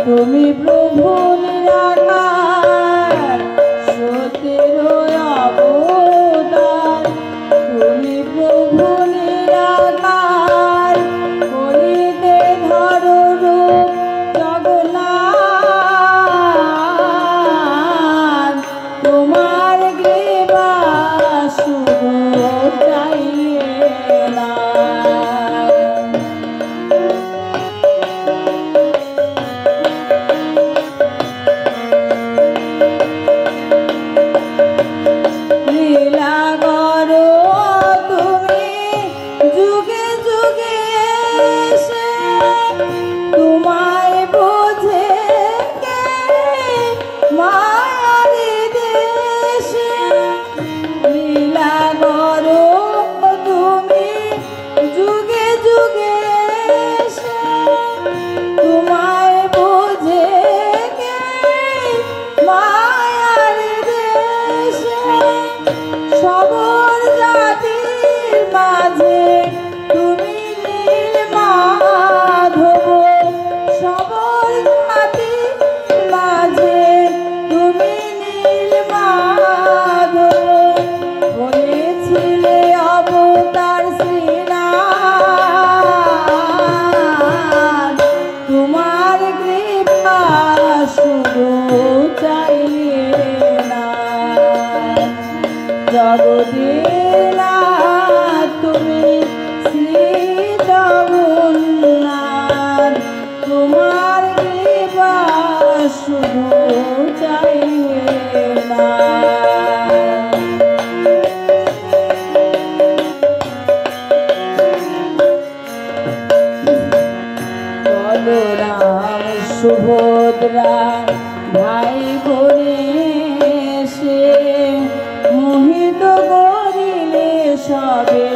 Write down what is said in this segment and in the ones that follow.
তুমি প্রভু নিরাকার সত্যের অবতার, তুমি প্রভু নিরাকার করিতে ধরো রূপ জগন্নাথ, তোমার কৃপা শুধু চাইয়ে না। জগদীনাথ তুমি শ্রী জগন্নাথ, তোমার কৃপা শুধু চাইয়ে না। বলরাম সুভদ্রা ভাই বোনে সে মোহিত করিলে সবে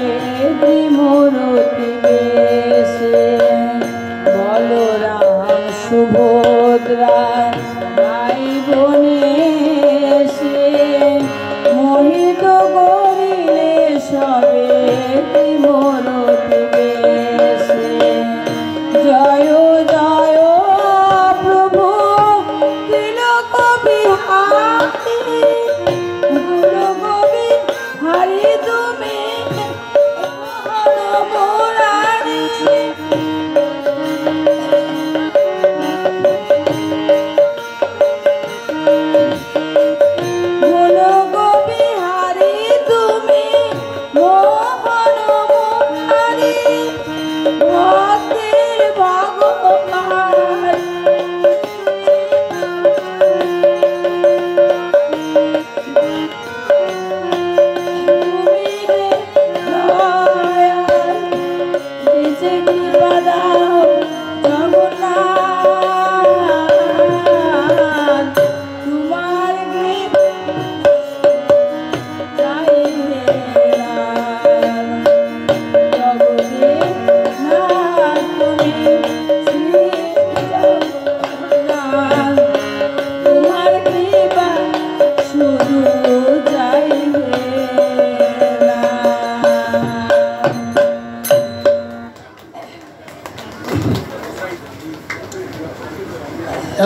ত্রিমূর্তি বেশে। বলরাম সুভদ্রা ভাই বোনে সে মোহিত করিলে সবে ত্রিমূর্তি বেশে। জয় জয় প্রভু তিলক বিহারী, গুরু গোবিন্দ হরি তুমি মুরারি। গুরু গোবিন্দ হরি তুমি মোহন মুরারি, ভক্তের ভগবান।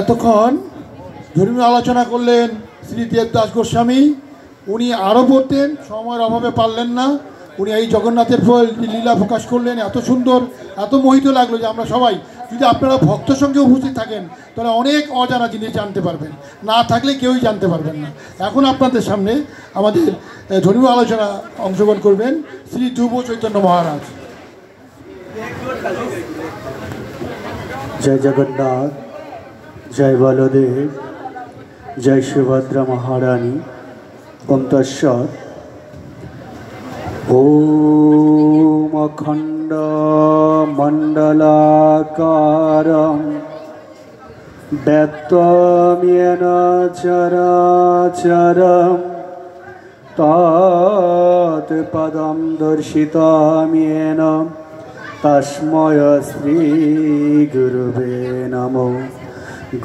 এতক্ষণ ধর্মীয় আলোচনা করলেন শ্রী দেবদাস গোস্বামী। উনি আরও পড়তেন, সময়ের অভাবে পারলেন না। উনি এই জগন্নাথের লীলা প্রকাশ করলেন, এত সুন্দর, এত মোহিত লাগলো যে আমরা সবাই, যদি আপনারা ভক্ত সঙ্গে উপস্থিত থাকেন তাহলে অনেক অজানা জিনিস জানতে পারবেন, না থাকলে কেউই জানতে পারবেন না। এখন আপনাদের সামনে আমাদের ধর্মীয় আলোচনা অংশগ্রহণ করবেন শ্রী ধ্রুব চৈতন্য মহারাজ। জয় জগন্নাথ, জয় বলদেব, জয় সুভদ্রা মহারানী। ওম তৎসৎ। ওম অখণ্ড মণ্ডলাকারম ব্যক্তম येन চরাচরম তৎ পদম দর্শিতম येन তস্মৈ শ্রী গুরুবে নমো।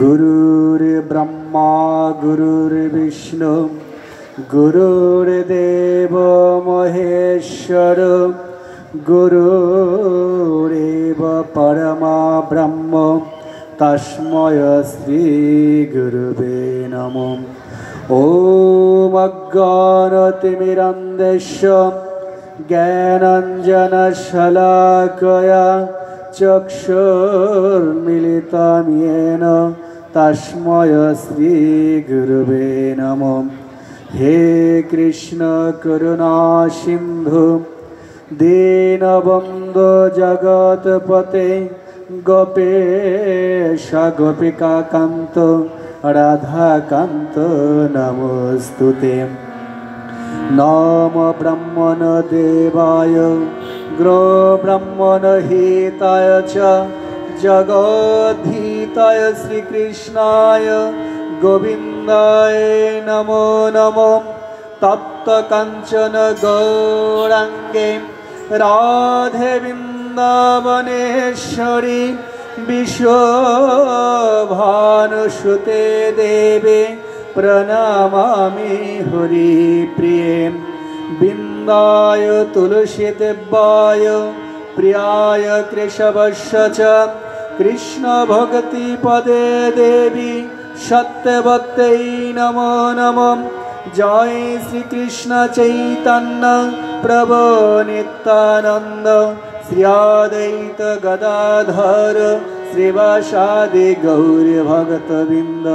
গুরুর্ব্রহ্মা গুরুর্বিষ্ণু গুরুর্দেব মহেশ্বর, গুরুরেব পরমা ব্রহ্ম तस्मै श्रीगुरुवे नमः। ॐ अज्ञानतिमिरन्धस्य ज्ञानाञ्जनशलाकया चक्षुर्मिलितं येन तस्मै श्रीगुरुवे नमः। हे कृष्ण करुणा सिन्धु दीनबन्धु जगत्पते गोपेश गोपिकान्त राधाकान्त नमोस्तुते। नमो ब्रह्मण देवाय ग्रो ब्रह्मण हिताय च जगद्धिताय श्रीकृष्णाय गोविन्दाय नमो नमो। तप्त काञ्चन गौराङ्गे राधे वृन्दावनेश्वरी विश्वभानुसुते देवे प्रणमामि हरिप्रिये। बिन्दाय तुलसीदेवाय प्रियाय केशवस्य च कृष्ण भक्ति पदे देवी सत्यवत्यै नमो नमः। जय श्री कृष्ण चैतन्य प्रभु नित्यानंद श्री अद्वैत गदाधर श्रीवासादि गौर भक्तवृंद।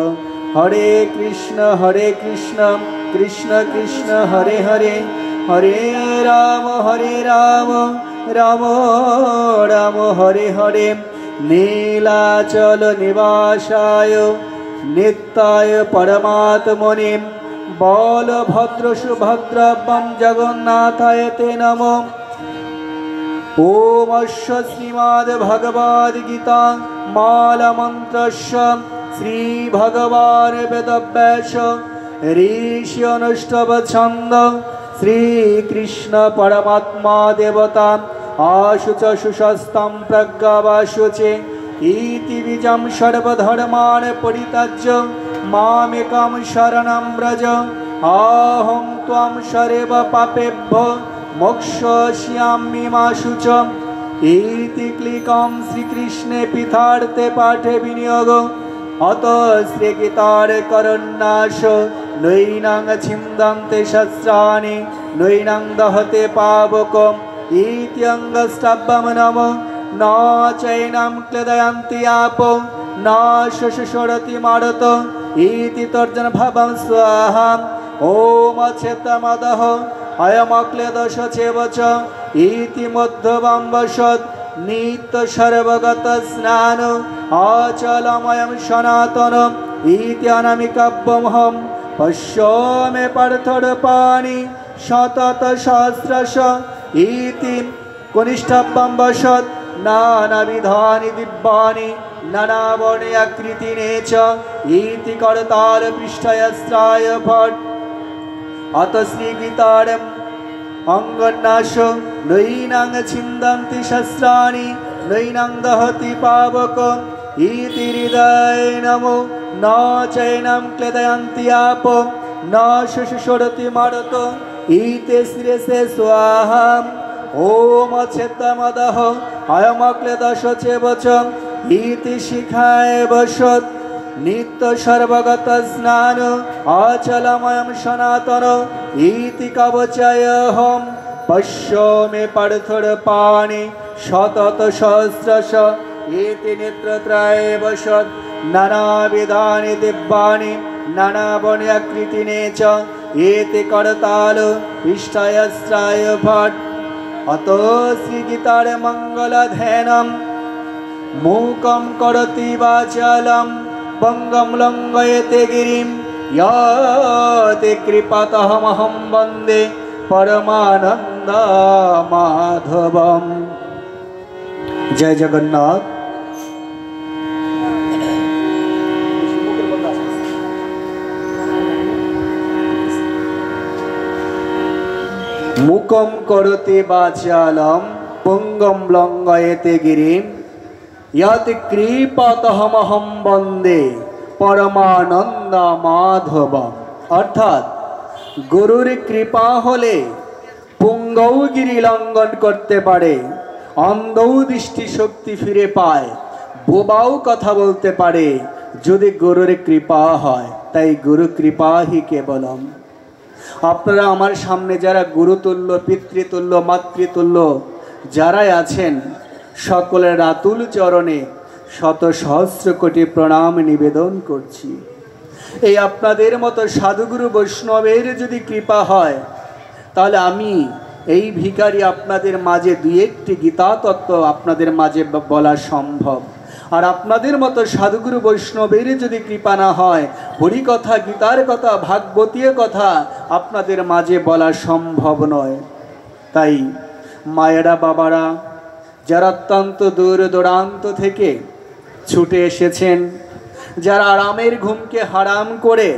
हरे कृष्ण कृष्ण कृष्ण हरे हरे हरे राम राम राम हरे हरे। नीलाचल निवासाय नित्याय परमात्मने बलभद्र सुभद्रवं जगन्नाथाय ते नमः। ओम श्रीमद्भगवद्गीता मालमन्त्रस्य श्री भगवान वेदव्यास ऋषि अनुष्टव छंद श्री कृष्ण परमात्मा देवता आशुच सुशस्तं प्रज्ञावाशुचे इति बीजं सर्वधर्मान् परित्यज्य मामेकं शरणं व्रज अहं त्वां सर्व पापेभ्यो मोक्षयिष्यामि मा शुच। इति क्लिकं श्रीकृष्णे पीठार्थे पाठे विनियोग। अत श्रीगीतार करन्नाश नैनां छिन्दन्ते शस्त्राणि नैनां दहते पावकम् इति अङ्गष्टभं नमः। न चैनां क्लेदयन्ति आपो न शशुषरति मारुत इति तर्जनभावं स्वाहा। ॐ अच्छेत्तमदः अयमक्लेदश चैव च इति मध्वं वशत् नित्य सर्वगत स्नान अचलमयं सनातन इति अनामिकाव्यमहं पश्यामि पार्थरूपाणि शतत सहस्रश इति कनिष्ठं वशत् नानाविधानि दिव्यानि नानावर्णाकृतीनि च इति करताल पृष्ठयस्त्राय भट्ट। अत श्रीगीतारम् अंगन्नाश नैनां छिन्दन्ति शस्त्राणि नैनां दहति पावकम् इति हृदय नमो। न चैनां क्लेदयन्ति आपो न शशुषरति मारुत इति शिरसे स्वाहा। ॐ अच्छेत्तमदः अयमक्लेदश चैव च इति शिखाय वशत् नित्य सर्वगत स्नान अचलमयं सनातन इति कवचायहं पश्यामि पार्थरूपाणि शतत सहस्रश इति नेत्रत्रये वशत् नानाविधानि दिव्यानि नानावर्णाकृतीनि च इति करताल पृष्ठयस्त्राय भट्ट। अतो श्रीगीतार मङ्गलध्यानं मूकं करोति वाचालं पंगं लंघयते गिरिं याति कृपातमहं वन्दे परमानंद माधवम्। जय जगन्नाथ। मुखं करोति वाचालं पंगं लंघयते गिरिं यत् कृपातमहं वन्दे परमानंद माधव। अर्थात गुरुर कृपा होले पुंगौ गिरि लंघन करते पारे, अंधौ दृष्टि शक्ति फिरे पाए, বোবাও কথা বলতে পারে যদি গুরুর কৃপা হয়। তাই গুরু কৃপা হি কেবলম। আপনারা আমার সামনে যারা গুরুতুল্য, পিতৃতুল্য, মাতৃতুল্য যারাই আছেন, সকলের আতুল চরণে শত সহস্র কোটি প্রণাম নিবেদন করছি। এই আপনাদের মতো সাধুগুরু বৈষ্ণবের যদি কৃপা হয়, তাহলে আমি এই ভিখারি আপনাদের মাঝে দুই একটি গীতা তত্ত্ব আপনাদের মাঝে বলা সম্ভব। আর আপনাদের মতো সাধুগুরু বৈষ্ণবের যদি কৃপা না হয়, হরিকথা, গীতার কথা, ভাগবতীয় কথা আপনাদের মাঝে বলা সম্ভব নয়। তাই মায়েরা, বাবারা, যারা অত্যন্ত দূর দূরান্ত থেকে ছুটে এসেছেন, যারা আরামের ঘুমকে হারাম করে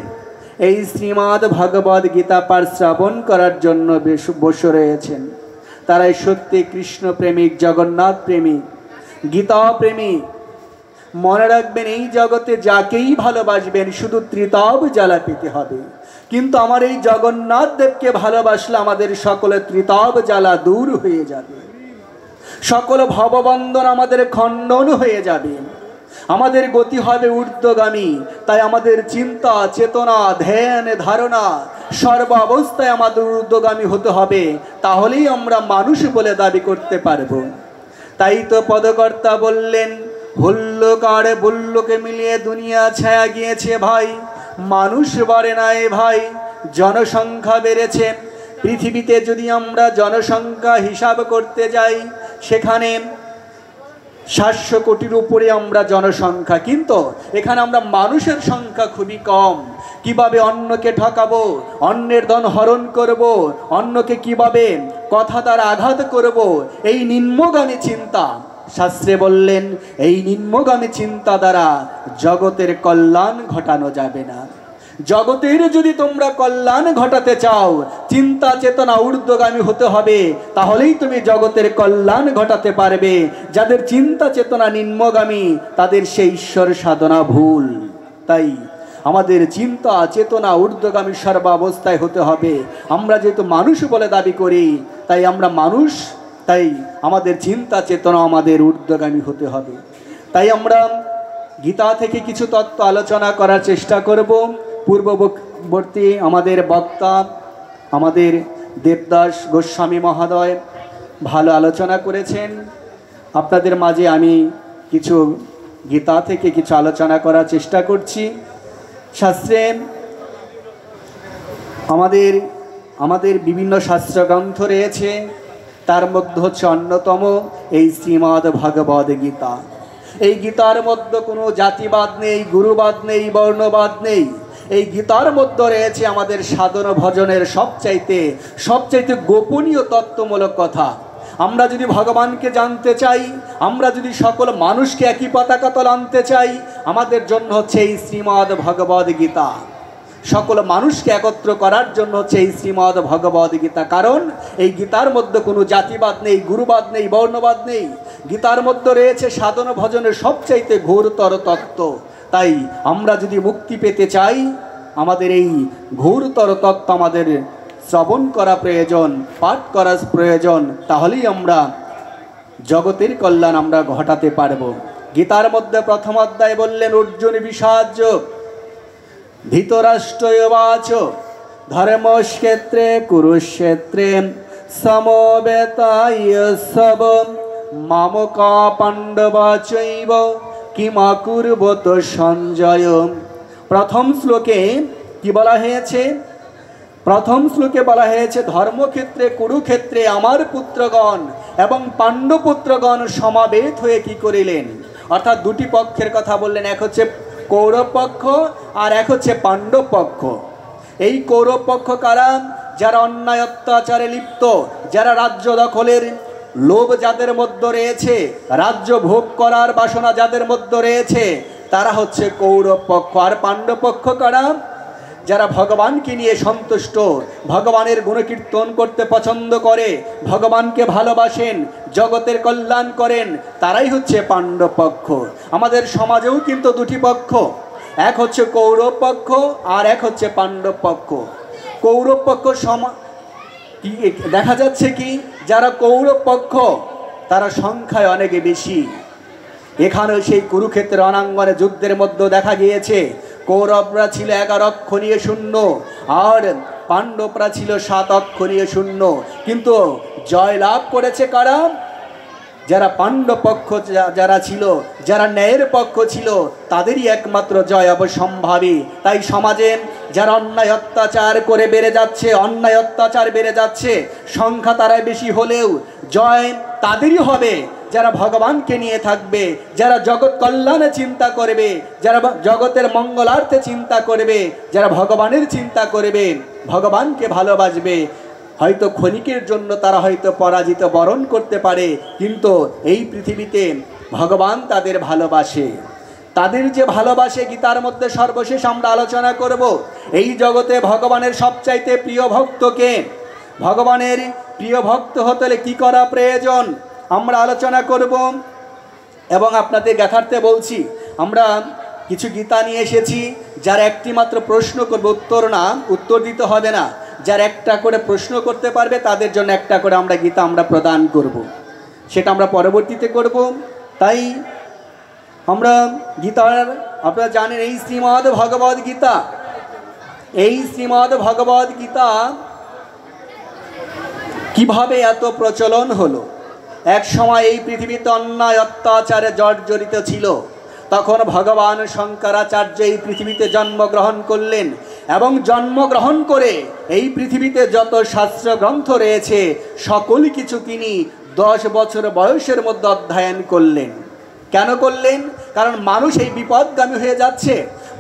এই শ্রীমদ্ ভগবদ গীতা পাঠ শ্রবণ করার জন্য বসে রয়েছেন, তারাই সত্যি কৃষ্ণ প্রেমিক, জগন্নাথ প্রেমিক, গীতা প্রেমিক। মনে রাখবেন, এই জগতে যাকেই ভালোবাসবেন শুধু ত্রিতাব জ্বালা পেতে হবে, কিন্তু আমার এই জগন্নাথ দেবকে ভালোবাসলে আমাদের সকলের ত্রিতাব জ্বালা দূর হয়ে যাবে, সকল ভববন্ধন আমাদের খণ্ডন হয়ে যাবে, আমাদের গতি হবে ঊর্ধ্বগামী। তাই আমাদের চিন্তা, চেতনা, ধ্যান, ধারণা সর্ব অবস্থায় আমাদের ঊর্ধ্বগামী হতে হবে, তাহলেই আমরা মানুষ বলে দাবি করতে পারব। তাই তো পদকর্তা বললেন, হুল্লোক আর বুল্লোকে মিলিয়ে দুনিয়া ছায়া গিয়েছে ভাই, মানুষ বাড়ে নাই ভাই, জনসংখ্যা বেড়েছে। পৃথিবীতে যদি আমরা জনসংখ্যা হিসাব করতে যাই, সেখানে 700 কোটির উপরে আমরা জনসংখ্যা, কিন্তু এখানে আমরা মানুষের সংখ্যা খুবই কম। কিভাবে অন্যকে ঠকাবো, অন্যের ধন হরণ করব, অন্যকে কিভাবে কথা দ্বারা আঘাত করব, এই নিম্নগামী চিন্তা, শাস্ত্রে বললেন এই নিম্নগামী চিন্তা দ্বারা জগতের কল্যাণ ঘটানো যাবে না। জগতের যদি তোমরা কল্যাণ ঘটাতে চাও, চিন্তা চেতনা ঊর্ধ্বগামী হতে হবে, তাহলেই তুমি জগতের কল্যাণ ঘটাতে পারবে। যাদের চিন্তা চেতনা নিম্নগামী, তাদের সেই ঈশ্বর সাধনা ভুল। তাই আমাদের চিন্তা চেতনা ঊর্ধ্বগামী সর্বাবস্থায় হতে হবে। আমরা যেহেতু মানুষ বলে দাবি করি, তাই আমরা মানুষ, তাই আমাদের চিন্তা চেতনা আমাদের ঊর্ধ্বগামী হতে হবে। তাই আমরা গীতা থেকে কিছু তত্ত্ব আলোচনা করার চেষ্টা করব। পূর্ববর্তী আমাদের বক্তা, আমাদের দেবদাস গোস্বামী মহোদয় ভালো আলোচনা করেছেন। আপনাদের মাঝে আমি কিছু গীতা থেকে কিছু আলোচনা করার চেষ্টা করছি। শাস্ত্রে আমাদের বিভিন্ন শাস্ত্রগ্রন্থ রয়েছে, তার মধ্যে হচ্ছে অন্যতম এই শ্রীমদ্ ভগবদ গীতা। এই গীতার মধ্যে কোনো জাতিবাদ নেই, গুরুবাদ নেই, বর্ণবাদ নেই। এই গীতার মধ্যে রয়েছে আমাদের সাধন ভজনের সবচাইতে গোপনীয় তত্ত্বমূলক কথা। আমরা যদি ভগবানকে জানতে চাই, আমরা যদি সকল মানুষকে একই পতাকা তলে আনতে চাই, আমাদের জন্য হচ্ছে এই শ্রীমদ্ ভগবদ গীতা। সকল মানুষকে একত্র করার জন্য হচ্ছে এই শ্রীমদ্ ভগবদ গীতা। কারণ এই গীতার মধ্যে কোনো জাতিবাদ নেই, গুরুবাদ নেই, বর্ণবাদ নেই। গীতার মধ্যে রয়েছে সাধন ভজনের সবচাইতে ঘোরতর তত্ত্ব। তাই আমরা যদি মুক্তি পেতে চাই, আমাদের এই ঘোরতর তত্ত্ব আমাদের শ্রবণ করা প্রয়োজন, পাঠ করা প্রয়োজন, তাহলেই আমরা জগতের কল্যাণ আমরা ঘটাতে পারব। গীতার মধ্যে প্রথম অধ্যায় বললেন অর্জুন বিষাদ্য ধৃতরাষ্ট্রবাচ ধর্মক্ষেত্রে কুরুক্ষেত্রে সমবেতায় সব মামকা পাণ্ডবাচৈব কিমাকুর্বত সঞ্জয়। প্রথম শ্লোকে কি বলা হয়েছে? প্রথম শ্লোকে বলা হয়েছে ধর্মক্ষেত্রে কুরুক্ষেত্রে আমার পুত্রগণ এবং পাণ্ডবপুত্রগণ সমাবেত হয়ে কি করিলেন, অর্থাৎ দুটি পক্ষের কথা বললেন। এক হচ্ছে কৌরব পক্ষ আর এক হচ্ছে পাণ্ডব পক্ষ। এই কৌরব পক্ষ কারা? যারা অন্যায় অত্যাচারে লিপ্ত, যারা রাজ্য দখলের লোভ যাদের মধ্যে রয়েছে, রাজ্য ভোগ করার বাসনা যাদের মধ্যে রয়েছে, তারা হচ্ছে কৌরব পক্ষ। আর পাণ্ডব পক্ষ কারা? যারা ভগবানকে নিয়ে সন্তুষ্ট, ভগবানের গুণকীর্তন করতে পছন্দ করে, ভগবানকে ভালোবাসেন, জগতের কল্যাণ করেন, তারাই হচ্ছে পাণ্ডব পক্ষ। আমাদের সমাজেও কিন্তু দুটি পক্ষ, এক হচ্ছে কৌরব পক্ষ আর এক হচ্ছে পাণ্ডব পক্ষ। কৌরব পক্ষ দেখা যাচ্ছে কি, যারা কৌরব পক্ষ তারা সংখ্যায় অনেক বেশি, এখানেও সেই কুরুক্ষেত্র রণাঙ্গনে যুদ্ধের মধ্যে দেখা গিয়েছে কৌরবরা ছিল 11 অক্ষরীয় শূন্য আর পাণ্ডবরা ছিল 7 অক্ষরীয় শূন্য, কিন্তু জয় লাভ করেছে কারা? যারা পাণ্ডব পক্ষ যারা ছিল, যারা ন্যায়ের পক্ষ ছিল, তাদেরই একমাত্র জয় অবশ্যম্ভাবী। তাই সমাজে যারা অন্যায় অত্যাচার করে বেড়ে যাচ্ছে, অন্যায় অত্যাচার বেড়ে যাচ্ছে, সংখ্যা তারাই বেশি হলেও জয় তাদেরই হবে যারা ভগবানকে নিয়ে থাকবে, যারা জগৎ কল্যাণে চিন্তা করবে, যারা জগতের মঙ্গলার্থে চিন্তা করবে, যারা ভগবানের চিন্তা করবে, ভগবানকে ভালোবাসবে। হয়তো ক্ষণিকের জন্য তারা হয়তো পরাজিত বরণ করতে পারে, কিন্তু এই পৃথিবীতে ভগবান তাদের ভালোবাসে। তাদের যে ভালোবাসে গীতার মধ্যে সর্বশেষ আমরা আলোচনা করব। এই জগতে ভগবানের সবচাইতে প্রিয় ভক্তকে, ভগবানের প্রিয় ভক্ত হতে হলে কী করা প্রয়োজন আমরা আলোচনা করব। এবং আপনাদের দেখাতে বলছি, আমরা কিছু গীতা নিয়ে এসেছি, যার একটি মাত্র প্রশ্ন করব, উত্তর দিতে হবে না, যার একটা করে প্রশ্ন করতে পারবে তাদের জন্য একটা করে আমরা গীতা আমরা প্রদান করব, সেটা আমরা পরবর্তীতে করব। তাই আমরা গীতার, আপনারা জানেন এই শ্রীমদ্ ভগবদ গীতা, এই শ্রীমদ্ ভগবদ গীতা কিভাবে এত প্রচলন হলো। এক সময় এই পৃথিবীতে অন্যায় অত্যাচারে জর্জরিত ছিল, তখন ভগবান শঙ্করাচার্য এই পৃথিবীতে জন্মগ্রহণ করলেন এবং জন্মগ্রহণ করে এই পৃথিবীতে যত শাস্ত্র গ্রন্থ রয়েছে সকল কিছু তিনি 10 বছর বয়সের মধ্যে অধ্যয়ন করলেন। কেন করলেন? কারণ মানুষ এই বিপদগামী হয়ে যাচ্ছে,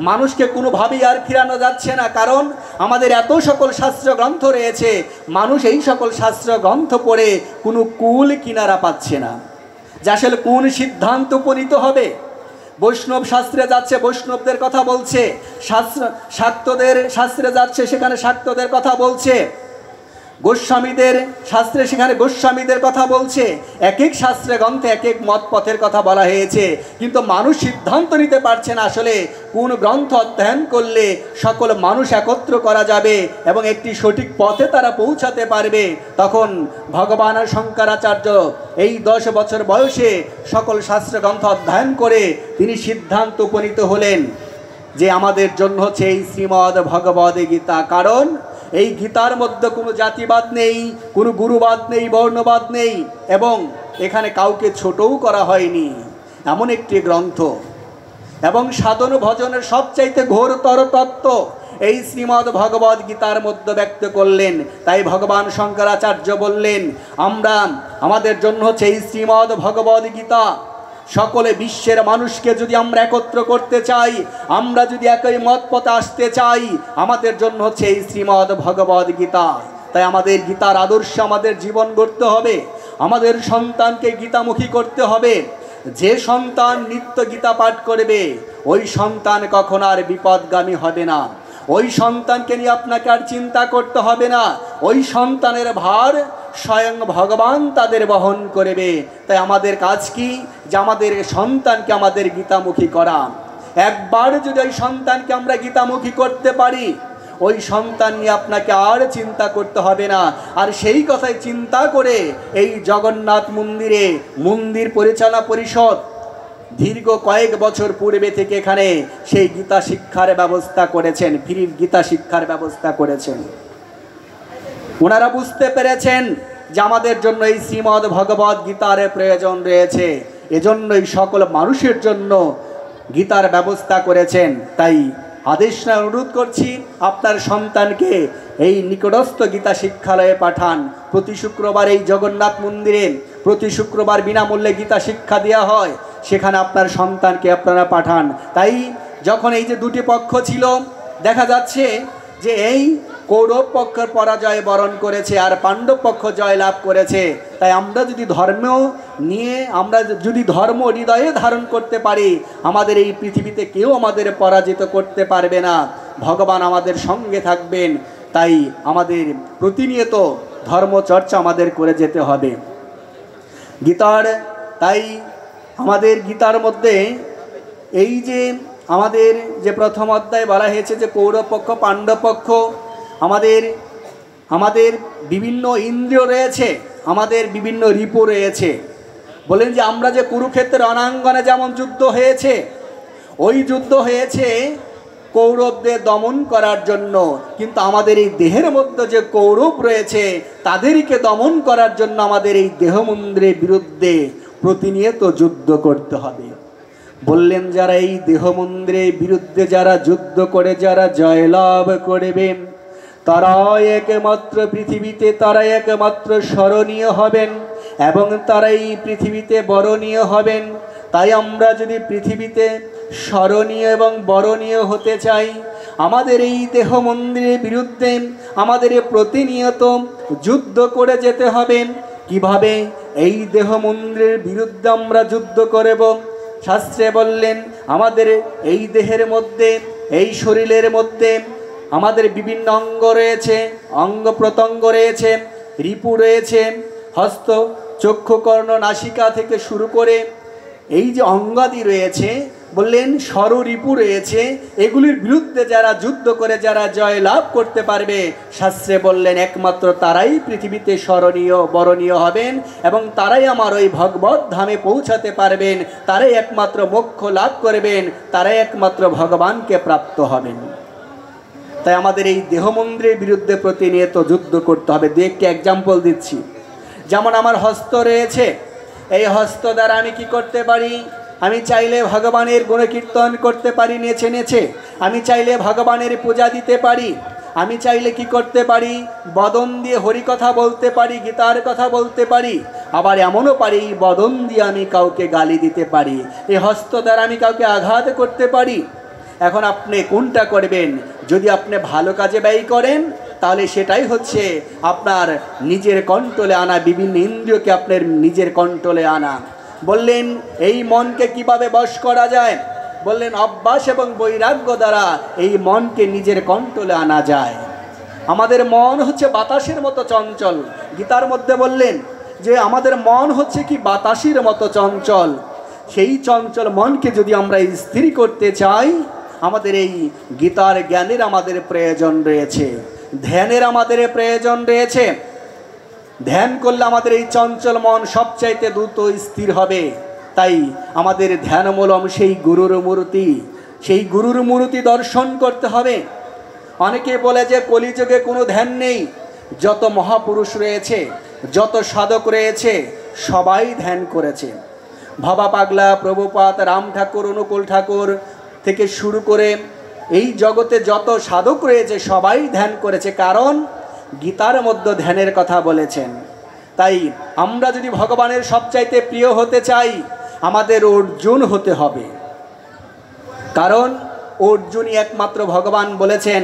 মানুষকে কোনোভাবেই আর ফিরানো যাচ্ছে না। কারণ আমাদের এত সকল শাস্ত্র গ্রন্থ রয়েছে, মানুষ এই সকল শাস্ত্র গ্রন্থ পড়ে কোনো কুল কিনারা পাচ্ছে না, যে আসলে কোন সিদ্ধান্ত উপনীত হবে। বৈষ্ণব শাস্ত্রে যাচ্ছে, বৈষ্ণবদের কথা বলছে, শাক্তদের শাস্ত্রে যাচ্ছে, সেখানে শাক্তদের কথা বলছে, গোস্বামীদের শাস্ত্রে সেখানে গোস্বামীদের কথা বলছে। এক এক শাস্ত্রে গ্রন্থে এক এক মত পথের কথা বলা হয়েছে, কিন্তু মানুষ সিদ্ধান্ত নিতে পারছে না আসলে কোন গ্রন্থ অধ্যয়ন করলে সকল মানুষ একত্র করা যাবে এবং একটি সঠিক পথে তারা পৌঁছাতে পারবে। তখন ভগবান শঙ্করাচার্য এই 10 বছর বয়সে সকল শাস্ত্র গ্রন্থ অধ্যয়ন করে তিনি সিদ্ধান্ত উপনীত হলেন যে আমাদের জন্য হচ্ছে এই শ্রীমদ্ ভগবদ গীতা। কারণ এই গীতার মধ্যে কোনো জাতিবাদ নেই, কোনো গুরুবাদ নেই, বর্ণবাদ নেই, এবং এখানে কাউকে ছোটও করা হয়নি, এমন একটি গ্রন্থ। এবং সাধন ভজনের সবচাইতে ঘোরতর তত্ত্ব এই শ্রীমদ্ ভগবদ গীতার মধ্যে ব্যক্ত করলেন। তাই ভগবান শঙ্করাচার্য বললেন, আমরা আমাদের জন্য হচ্ছে এই শ্রীমদ্ ভগবদ গীতা। সকলে বিশ্বের মানুষকে যদি আমরা একত্র করতে চাই, আমরা যদি একই মত পথে আসতে চাই, আমাদের জন্য হচ্ছে এই শ্রীমদ্ ভগবদ গীতা। তাই আমাদের গীতার আদর্শ আমাদের জীবন গড়তে হবে, আমাদের সন্তানকে গীতামুখী করতে হবে। যে সন্তান নিত্য গীতা পাঠ করবে ওই সন্তান কখনো আর বিপদগামী হবে না, ওই সন্তানকে নিয়ে আপনাকে আর চিন্তা করতে হবে না, ওই সন্তানের ভার স্বয়ং ভগবান তাদের বহন করবে। তাই আমাদের কাজ কি? যে আমাদের সন্তানকে আমাদের গীতামুখী করা। একবার যদি ওই সন্তানকে আমরা গীতামুখী করতে পারি, ওই সন্তান নিয়ে আপনাকে আর চিন্তা করতে হবে না। আর সেই কথাই চিন্তা করে এই জগন্নাথ মন্দিরে মন্দির পরিচালনা পরিষদ দীর্ঘ কয়েক বছর পূর্বে থেকে এখানে সেই গীতা শিক্ষার ব্যবস্থা করেছেন, ফ্রি গীতা শিক্ষার ব্যবস্থা করেছেন। ওনারা বুঝতে পেরেছেন যে আমাদের জন্য এই শ্রীমদ্ ভগবদ গীতার প্রয়োজন রয়েছে, এজন্যই সকল মানুষের জন্য গীতার ব্যবস্থা করেছেন। তাই আদেশ অনুরোধ করছি, আপনার সন্তানকে এই নিকটস্থ গীতা শিক্ষালয়ে পাঠান। প্রতি শুক্রবার এই জগন্নাথ মন্দিরে প্রতি শুক্রবার বিনামূল্যে গীতা শিক্ষা দেওয়া হয়, সেখানে আপনার সন্তানকে আপনারা পাঠান। তাই যখন এই যে দুটি পক্ষ ছিল, দেখা যাচ্ছে যে এই কৌরব পক্ষ পরাজয় বরণ করেছে আর পাণ্ডব পক্ষ জয় লাভ করেছে। তাই আমরা যদি ধর্ম নিয়ে, আমরা যদি ধর্ম হৃদয়ে ধারণ করতে পারি, আমাদের এই পৃথিবীতে কেউ আমাদের পরাজিত করতে পারবে না, ভগবান আমাদের সঙ্গে থাকবেন। তাই আমাদের প্রতিনিয়ত ধর্মচর্চা আমাদের করে যেতে হবে গীতার। তাই আমাদের গীতার মধ্যে এই যে আমাদের যে প্রথম অধ্যায় বলা হয়েছে যে কৌরব পক্ষ পাণ্ডব পক্ষ, আমাদের বিভিন্ন ইন্দ্রিয় রয়েছে, আমাদের বিভিন্ন রিপু রয়েছে। বলেন যে আমরা যে কুরুক্ষেত্রের রণাঙ্গনে যেমন যুদ্ধ হয়েছে, ওই যুদ্ধ হয়েছে কৌরবদের দমন করার জন্য, কিন্তু আমাদের এই দেহের মধ্যে যে কৌরব রয়েছে তাদেরকে দমন করার জন্য আমাদের এই দেহমন্দিরের বিরুদ্ধে প্রতিনিয়ত যুদ্ধ করতে হবে। বললেন যারা এই দেহমন্দিরের বিরুদ্ধে যারা যুদ্ধ করে যারা জয়লাভ করবে, তারাই একমাত্র পৃথিবীতে, তারাই একমাত্র স্মরণীয় হবেন এবং তারাই পৃথিবীতে বরণীয় হবেন। তাই আমরা যদি পৃথিবীতে স্মরণীয় এবং বরণীয় হতে চাই, আমাদের এই দেহ মন্দিরের বিরুদ্ধে আমাদের প্রতিনিয়ত যুদ্ধ করে যেতে হবে। কিভাবে এই দেহ মন্দিরের বিরুদ্ধে আমরা যুদ্ধ করব? শাস্ত্রে বললেন আমাদের এই দেহের মধ্যে, এই শরীরের মধ্যে আমাদের বিভিন্ন অঙ্গ রয়েছে, অঙ্গ প্রত্যঙ্গ রয়েছে, রিপু রয়েছে, হস্ত, চক্ষু, কর্ণ, নাসিকা থেকে শুরু করে এই যে অঙ্গাদি রয়েছে, বললেন ষড়রিপু রয়েছে, এগুলির বিরুদ্ধে যারা যুদ্ধ করে যারা জয় লাভ করতে পারবে, শাস্ত্রে বললেন একমাত্র তারাই পৃথিবীতে স্মরণীয় বরণীয় হবেন এবং তারাই আমার ওই ভগবত ধামে পৌঁছাতে পারবেন, তারাই একমাত্র মোক্ষ লাভ করবেন, তারাই একমাত্র ভগবানকে প্রাপ্ত হবেন। তাই আমাদের এই দেহমন্দিরের বিরুদ্ধে প্রতিনিয়ত যুদ্ধ করতে হবে। দু একটি এক্সাম্পল দিচ্ছি। যেমন আমার হস্ত রয়েছে, এই হস্ত দ্বারা আমি কি করতে পারি? আমি চাইলে ভগবানের গুণকীর্তন করতে পারি নেচে নেচে, আমি চাইলে ভগবানের পূজা দিতে পারি, আমি চাইলে কি করতে পারি? বদন দিয়ে হরিকথা বলতে পারি, গীতার কথা বলতে পারি, আবার এমনও পারি বদন দিয়ে আমি কাউকে গালি দিতে পারি, এই হস্ত দ্বারা আমি কাউকে আঘাত করতে পারি। এখন আপনি কোনটা করবেন? যদি আপনি ভালো কাজে ব্যয় করেন তাহলে সেটাই হচ্ছে আপনার নিজের কন্ট্রোলে আনা, বিভিন্ন ইন্দ্রিয়কে আপনার নিজের কন্ট্রোলে আনা। বললেন এই মনকে কিভাবে বশ করা যায়? বললেন অভ্যাস এবং বৈরাগ্য দ্বারা এই মনকে নিজের কন্ট্রোলে আনা যায়। আমাদের মন হচ্ছে বাতাসের মতো চঞ্চল। গীতার মধ্যে বললেন যে আমাদের মন হচ্ছে কি বাতাসের মতো চঞ্চল। সেই চঞ্চল মনকে যদি আমরা স্থির করতে চাই, আমাদের এই গীতার জ্ঞানের আমাদের প্রয়োজন রয়েছে, ধ্যানের আমাদের প্রয়োজন রয়েছে। ধ্যান করলে আমাদের এই চঞ্চল মন সবচাইতে দ্রুত স্থির হবে। তাই আমাদের ধ্যানমূলম সেই গুরুর মূর্তি, সেই গুরুর মূর্তি দর্শন করতে হবে। অনেকে বলে যে কলিযুগে কোনো ধ্যান নেই। যত মহাপুরুষ রয়েছে, যত সাধক রয়েছে, সবাই ধ্যান করেছে। ভবা পাগলা, প্রভুপাদ, রাম ঠাকুর, অনুকূল ঠাকুর থেকে শুরু করে এই জগতে যত সাধক রয়েছে সবাই ধ্যান করেছে, কারণ গীতার মধ্যে ধ্যানের কথা বলেছেন। তাই আমরা যদি ভগবানের সবচাইতে প্রিয় হতে চাই, আমাদের অর্জুন হতে হবে। কারণ অর্জুনই একমাত্র ভগবান বলেছেন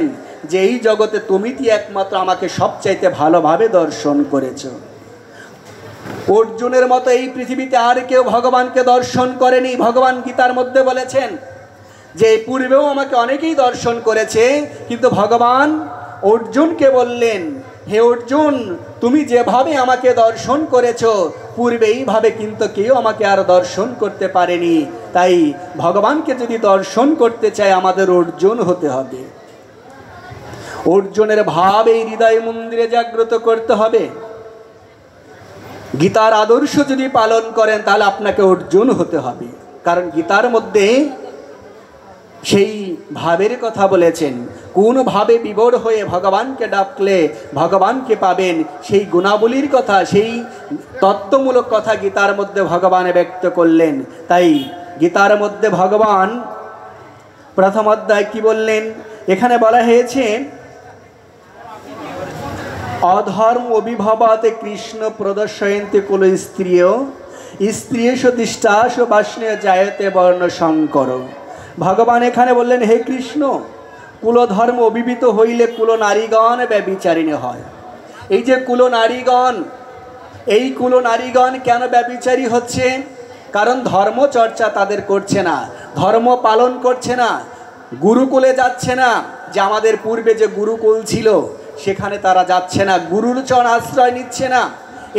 যে এই জগতে তুমি একমাত্র আমাকে সবচাইতে ভালোভাবে দর্শন করেছ। অর্জুনের মতো এই পৃথিবীতে আর কেউ ভগবানকে দর্শন করেনি। ভগবান গীতার মধ্যে বলেছেন যে পূর্বেও আমাকে অনেকেই দর্শন করেছে, কিন্তু ভগবান অর্জুনকে বললেন হে অর্জুন, তুমি যেভাবে আমাকে দর্শন করেছো পূর্বে এইভাবে কিন্তু কেউ আমাকে আর দর্শন করতে পারেনি। তাই ভগবানকে যদি দর্শন করতে চাই আমাদের অর্জুন হতে হবে। অর্জুনের ভাব এই হৃদয় মন্দিরে জাগ্রত করতে হবে। গীতার আদর্শ যদি পালন করেন তাহলে আপনাকে অর্জুন হতে হবে। কারণ গীতার মধ্যে সেই ভাবের কথা বলেছেন, কোন ভাবে বিভোর হয়ে ভগবানকে ডাকলে ভগবানকে পাবেন, সেই গুণাবলীর কথা, সেই তত্ত্বমূলক কথা গীতার মধ্যে ভগবান ব্যক্ত করলেন। তাই গীতার মধ্যে ভগবান প্রথম অধ্যায় কি বললেন? এখানে বলা হয়েছে অধর্ম অভিভবাতে কৃষ্ণ প্রদর্শয়ন্তে কুল স্ত্রিয় স্ত্রিয়েশ দিষ্টাস বাষ্ণীয় জায়তে বর্ণ শঙ্কর। ভগবান এখানে বললেন হে কৃষ্ণ, কুলধর্ম অভিভূত হইলে কুল নারীগণ ব্যভিচারিণী হয়। এই যে কুল নারীগণ, এই কুল নারীগণ কেন ব্যভিচারী হচ্ছে? কারণ ধর্মচর্চা তাদের করছে না, ধর্ম পালন করছে না, গুরুকুলে যাচ্ছে না। যে আমাদের পূর্বে যে গুরুকুল ছিল সেখানে তারা যাচ্ছে না, গুরুর চরণ আশ্রয় নিচ্ছে না।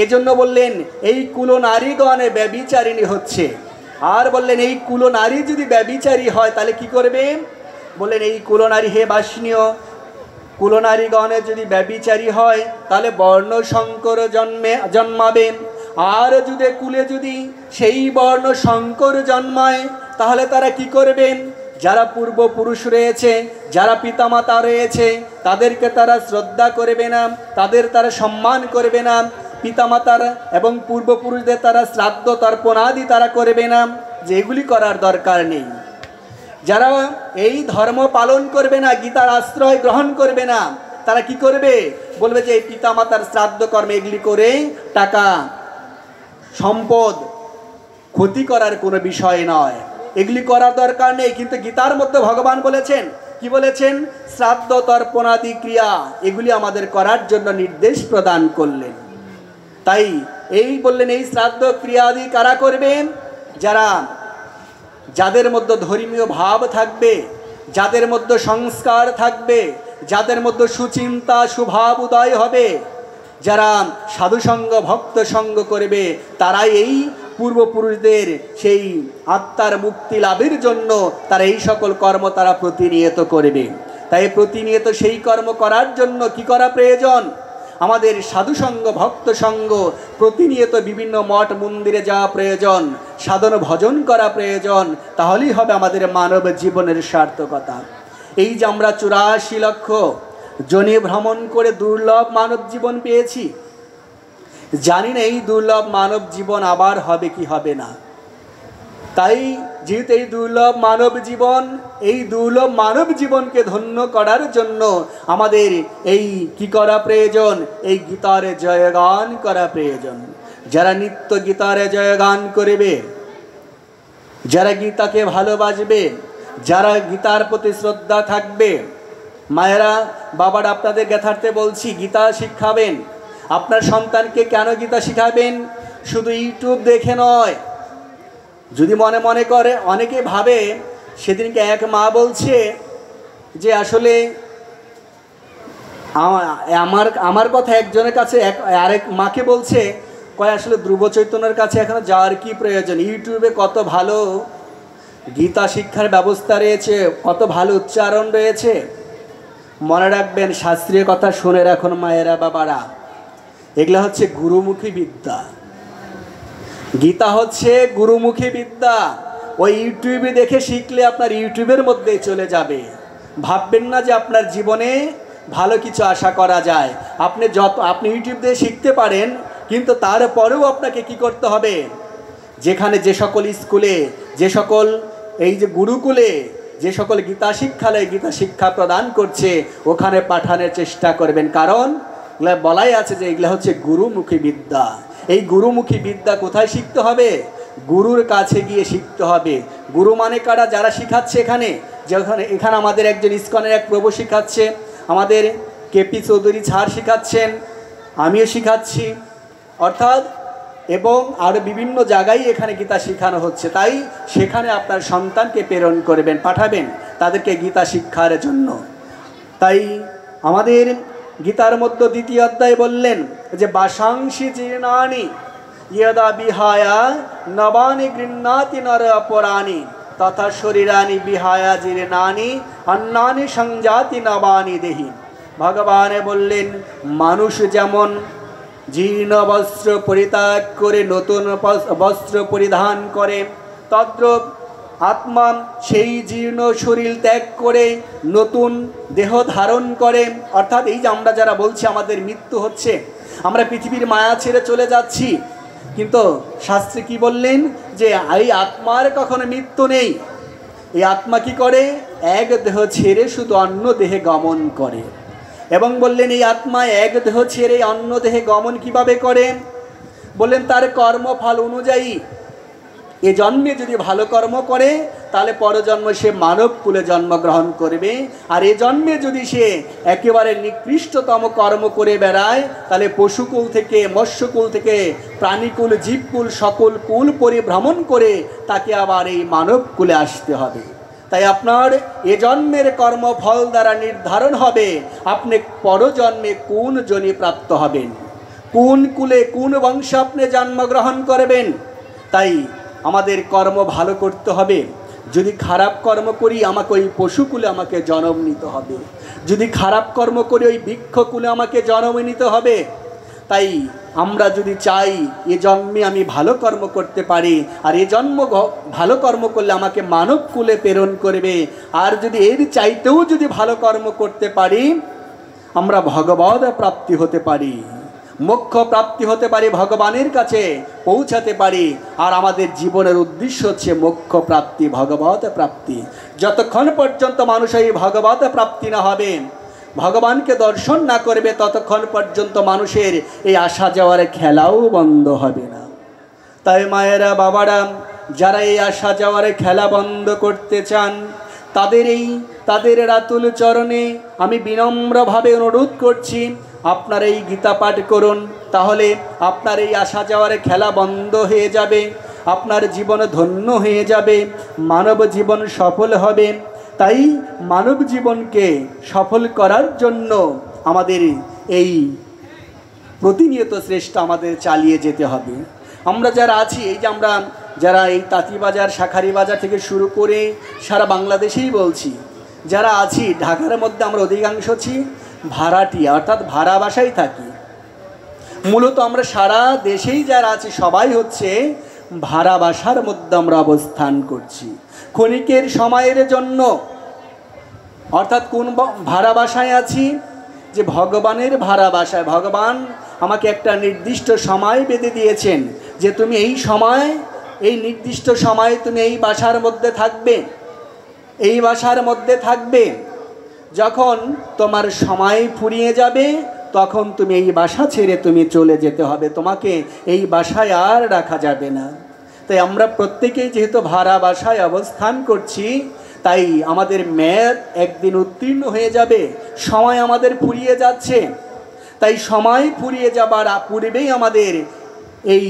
এজন্য বললেন এই কুল নারীগণ ব্যভিচারিণী হচ্ছে। আর বললেন এই কুল নারী যদি ব্যভিচারী হয় তাহলে কি করবে? বললেন এই কুল নারী হে বাষ্ণীয়, কুল নারীগণে যদি ব্যভিচারী হয় তাহলে বর্ণ সংকর জন্মাবে। আর যদি কুলে যদি সেই বর্ণ শঙ্কর জন্মায়, তাহলে তারা কি করবেন? যারা পূর্বপুরুষ রয়েছে, যারা পিতামাতা রয়েছে, তাদেরকে তারা শ্রদ্ধা করবে না, তারা সম্মান করবে না। পিতামাতার এবং পূর্বপুরুষদের তারা শ্রাদ্ধ তর্পণাদি তারা করবে না, যেগুলি করার দরকার নেই। যারা এই ধর্ম পালন করবে না, গীতার আশ্রয় গ্রহণ করবে না, তারা কি করবে? বলবে যে এই পিতামাতার শ্রাদ্ধ কর্ম এগুলি করে টাকা সম্পদ ক্ষতি করার কোনো বিষয় নয়, এগুলি করার দরকার নেই। কিন্তু গীতার মধ্যে ভগবান বলেছেন, কি বলেছেন? শ্রাদ্ধ তর্পণাদি ক্রিয়া এগুলি আমাদের করার জন্য নির্দেশ প্রদান করলেন। তাই এই বললেন, এই শ্রাদ্ধ ক্রিয়াদি কারা করবেন? যাদের মধ্যে ধর্মীয় ভাব থাকবে, যাদের মধ্যে সংস্কার থাকবে, যাদের মধ্যে সুচিন্তা সুভাব উদয় হবে, যারা সাধুসঙ্গ ভক্ত সঙ্গ করবে, তারাই এই পূর্বপুরুষদের সেই আত্মার মুক্তি লাভের জন্য তারা এই সকল কর্ম তারা প্রতিনিয়ত করবে। তাই প্রতিনিয়ত সেই কর্ম করার জন্য কি করা প্রয়োজন? আমাদের সাধুসঙ্গ ভক্ত সঙ্গ, প্রতিনিয়ত বিভিন্ন মঠ মন্দিরে যাওয়া প্রয়োজন, সাধন ভজন করা প্রয়োজন। তাহলেই হবে আমাদের মানব জীবনের সার্থকতা। এই যে আমরা 84 লক্ষ জনে ভ্রমণ করে দুর্লভ মানব জীবন পেয়েছি, জানি না এই দুর্লভ মানব জীবন আবার হবে কি হবে না। তাই যেহেতু এই দুর্লভ মানব জীবনকে ধন্য করার জন্য আমাদের এই কি করা প্রয়োজন? এই গীতার জয়গান করা প্রয়োজন। যারা নিত্য গীতার জয়গান করবে, যারা গীতাকে ভালোবাসবে, যারা গীতার প্রতি শ্রদ্ধা থাকবে, মায়েরা বাবারা আপনাদের জ্ঞাতার্থে বলছি, গীতা শিখাবেন। আপনার সন্তানকে কেন গীতা শিখাবেন? শুধু ইউটিউব দেখে নয়। যদি মনে মনে করে, অনেকে ভাবে, সেদিনকে এক মা বলছে যে আসলে আমার কথা একজনের কাছে আরেক মাকে বলছে, কয় আসলে ধ্রুব চৈতন্যের কাছে এখন যাওয়ার কি প্রয়োজন? ইউটিউবে কত ভালো গীতা শিক্ষার ব্যবস্থা রয়েছে, কত ভালো উচ্চারণ রয়েছে। মনে রাখবেন, শাস্ত্রীয় কথা শুনে রাখুন মায়েরা বাবারা, এগুলা হচ্ছে গুরুমুখী বিদ্যা। গীতা হচ্ছে গুরুমুখী বিদ্যা। ওই ইউটিউবে দেখে শিখলে আপনার ইউটিউবের মধ্যে চলে যাবে। ভাববেন না যে আপনার জীবনে ভালো কিছু আশা করা যায়। আপনি ইউটিউব দিয়ে শিখতে পারেন, কিন্তু তারপরেও আপনাকে কি করতে হবে? যেখানে যে সকল স্কুলে, যে সকল এই যে গুরুকুলে, যে সকল গীতা শিক্ষালয়ে গীতা শিক্ষা প্রদান করছে, ওখানে পাঠানোর চেষ্টা করবেন। কারণ বলাই আছে যে এগুলো হচ্ছে গুরুমুখী বিদ্যা। এই গুরুমুখী বিদ্যা কোথায় শিখতে হবে? গুরুর কাছে গিয়ে শিখতে হবে। গুরু মানে কারা? যারা শিখাচ্ছে এখানে আমাদের একজন ইস্কনের এক প্রভু শিখাচ্ছে, আমাদের কেপি চৌধুরী ছাড় শিখাচ্ছেন, আমিও শিখাচ্ছি, অর্থাৎ এবং আরও বিভিন্ন জায়গায় এখানে গীতা শেখানো হচ্ছে। তাই সেখানে আপনার সন্তানকে প্রেরণ করবেন, পাঠাবেন তাদেরকে গীতা শিক্ষার জন্য। তাই আমাদের গীতার মধ্যে 2য় অধ্যায় বললেন যে বাসাংশি জীর্ণানি ইয়দা বিহায়া নবানি গৃহ্ণাতি নর অপরাণি তথা শরীরানি বিহায়া জীর্ণানি অন্নানি সংজাতি নবানি দেহি। ভগবানে বললেন, মানুষ যেমন জীর্ণ বস্ত্র পরিত্যাগ করে নতুন বস্ত্র পরিধান করে, তদ্রূপ আত্মা সেই জীর্ণ শরীর ত্যাগ করে নতুন দেহ ধারণ করে। অর্থাৎ এই যে আমরা যারা বলছি আমাদের মৃত্যু হচ্ছে, আমরা পৃথিবীর মায়া ছেড়ে চলে যাচ্ছি, কিন্তু শাস্ত্রে কি বললেন? যে এই আত্মার কখনো মৃত্যু নেই। এই আত্মা কি করে? এক দেহ ছেড়ে শুধু অন্য দেহে গমন করে। এবং বললেন এই আত্মা এক দেহ ছেড়ে অন্য দেহে গমন কিভাবে করে? বললেন তার কর্মফল অনুযায়ী। এ জন্মে যদি ভালো কর্ম করে তাহলে পরজন্ম সে মানব কুলে জন্মগ্রহণ করবে, আর এ জন্মে যদি সে একেবারে নিকৃষ্টতম কর্ম করে বেড়ায় তাহলে পশুকুল থেকে, মৎস্যকুল থেকে, প্রাণীকুল, জীবকুল, সকল কুল পরিভ্রমণ করে তাকে আবার এই মানব কুলে আসতে হবে। তাই আপনার এ জন্মের কর্মফল দ্বারা নির্ধারণ হবে আপনি পরজন্মে কোন জনি প্রাপ্ত হবেন, কোন কুলে কোন বংশে আপনি জন্মগ্রহণ করবেন। তাই আমাদের কর্ম ভালো করতে হবে। যদি খারাপ কর্ম করি আমাকে ওই পশুকুলে আমাকে জন্ম নিতে হবে, যদি খারাপ কর্ম করি ওই বৃক্ষকুলে আমাকে জন্ম নিতে হবে। তাই আমরা যদি চাই এ জন্মে আমি ভালো কর্ম করতে পারি, আর এ জন্ম ভালো কর্ম করলে আমাকে মানব কুলে প্রেরণ করবে, আর যদি এর চাইতেও যদি ভালো কর্ম করতে পারি আমরা ভগবদ প্রাপ্তি হতে পারি, মোক্ষ প্রাপ্তি হতে পারি, ভগবানের কাছে পৌঁছাতে পারি। আর আমাদের জীবনের উদ্দেশ্য হচ্ছে মোক্ষ প্রাপ্তি, ভগবত প্রাপ্তি। যতক্ষণ পর্যন্ত মানুষ এই ভগবত প্রাপ্তি না হবে, ভগবানকে দর্শন না করবে, ততক্ষণ পর্যন্ত মানুষের এই আসা যাওয়ার খেলাও বন্ধ হবে না। তাই মায়েরা, বাবারা, যারা এই আসা যাওয়ার খেলা বন্ধ করতে চান তাদের রাতুল চরণে আমি বিনম্রভাবে অনুরোধ করছি, আপনার এই গীতা পাঠ করুন, তাহলে আপনার এই আসা যাওয়ার খেলা বন্ধ হয়ে যাবে, আপনার জীবন ধন্য হয়ে যাবে, মানব জীবন সফল হবে। তাই মানব জীবনকে সফল করার জন্য আমাদের এই প্রতিনিয়ত চেষ্টা আমাদের চালিয়ে যেতে হবে। আমরা যারা আছি, এই যে আমরা যারা এই তাঁতিবাজার, শাঁখারি বাজার থেকে শুরু করে সারা বাংলাদেশেই বলছি, যারা আছি ঢাকার মধ্যে আমরা অধিকাংশ আছি ভাড়াটিয়া, অর্থাৎ ভাড়া বাসায় থাকি। মূলত আমরা সারা দেশেই যারা আছি সবাই হচ্ছে ভাড়া বাসার মধ্যে আমরা অবস্থান করছি ক্ষণিকের সময়ের জন্য। অর্থাৎ কোন ভাড়া বাসায় আছি? যে ভগবানের ভাড়া বাসায়। ভগবান আমাকে একটা নির্দিষ্ট সময় বেঁধে দিয়েছেন যে তুমি এই সময়, এই নির্দিষ্ট সময়ে তুমি এই বাসার মধ্যে থাকবে, এই বাসার মধ্যে থাকবে। যখন তোমার সময় ফুরিয়ে যাবে তখন তুমি এই বাসা ছেড়ে তুমি চলে যেতে হবে, তোমাকে এই বাসায় আর রাখা যাবে না। তাই আমরা প্রত্যেকেই যেহেতু ভাড়া বাসায় অবস্থান করছি, তাই আমাদের মেয়াদ একদিন উত্তীর্ণ হয়ে যাবে, সময় আমাদের ফুরিয়ে যাচ্ছে। তাই সময় ফুরিয়ে যাবার পূর্বেই আমাদের এই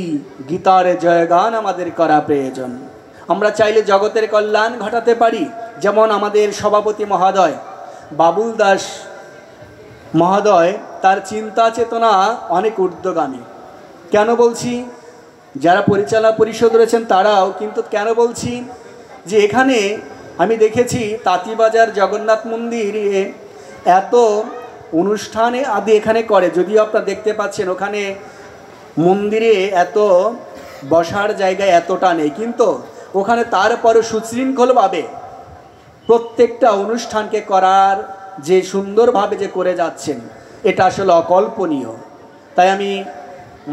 গীতার জয়গান আমাদের করা প্রয়োজন। আমরা চাইলে জগতের কল্যাণ ঘটাতে পারি, যেমন আমাদের সভাপতি মহোদয় বাবুল দাস মহোদয়, তার চিন্তা চেতনা অনেক ঊর্ধ্বগামী। কেন বলছি? যারা পরিচালনা পরিষদ রয়েছেন তারাও, কিন্তু কেন বলছি যে এখানে আমি দেখেছি তাঁতিবাজার জগন্নাথ মন্দিরে এত অনুষ্ঠানে আদি এখানে করে, যদিও আপনারা দেখতে পাচ্ছেন ওখানে মন্দিরে এত বসার জায়গায় এতটা নেই, কিন্তু ওখানে তারপরও সুশৃঙ্খলভাবে প্রত্যেকটা অনুষ্ঠানকে করার যে সুন্দরভাবে যে করে যাচ্ছেন, এটা আসলে অকল্পনীয়। তাই আমি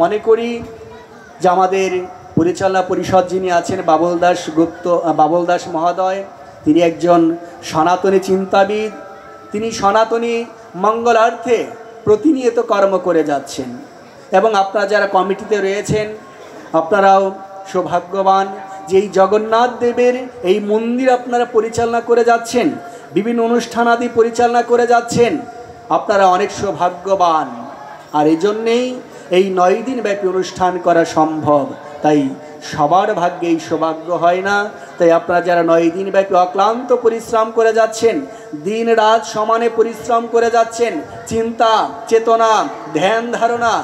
মনে করি যে আমাদের পরিচালনা পরিষদ যিনি আছেন বাবুল দাস মহোদয়, তিনি একজন সনাতনী চিন্তাবিদ, তিনি সনাতনী মঙ্গলার্থে প্রতিনিয়ত কর্ম করে যাচ্ছেন। এবং আপনারা যারা কমিটিতে রয়েছেন আপনারাও সৌভাগ্যবান যে এই জগন্নাথ দেবের এই মন্দির আপনারা পরিচালনা করে যাচ্ছেন, বিভিন্ন অনুষ্ঠান আদি পরিচালনা করে যাচ্ছেন, আপনারা অনেক সৌভাগ্যবান। আর এই জন্যেই এই 9 দিন ব্যাপী অনুষ্ঠান করা সম্ভব। তাই সবার ভাগ্যে এই সৌভাগ্য হয় না। তাই আপনারা যারা 9 দিন ব্যাপী অক্লান্ত পরিশ্রম করে যাচ্ছেন, দিন রাত সমানে পরিশ্রম করে যাচ্ছেন, চিন্তা চেতনা ধ্যান ধারণা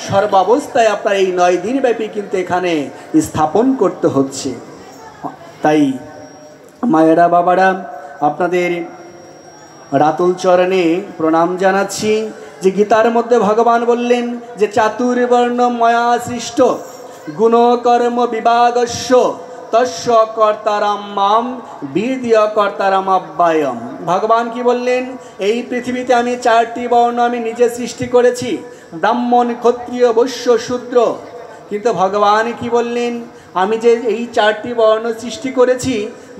সর্বাবস্থায় আপনার এই 9 দিন ব্যাপী কিন্তু এখানে স্থাপন করতে হচ্ছে। তাই মায়েরা, বাবারা, আপনাদের রাতুল চরণে প্রণাম জানাচ্ছি যে গীতার মধ্যে ভগবান বললেন যে চাতুর্বর্ণ ময়া সৃষ্ট গুণকর্ম বিভাগস্য তস্য কর্তারাম মাম বিদ্য কর্তারাম অব্যয়ম। ভগবান কি বললেন? এই পৃথিবীতে আমি 4টি বর্ণ আমি নিজে সৃষ্টি করেছি, ব্রাহ্মণ, ক্ষত্রিয়, বৈশ্য, শূদ্র। কিন্তু ভগবান কি বললেন? আমি যে এই 4টি বর্ণ সৃষ্টি করেছি,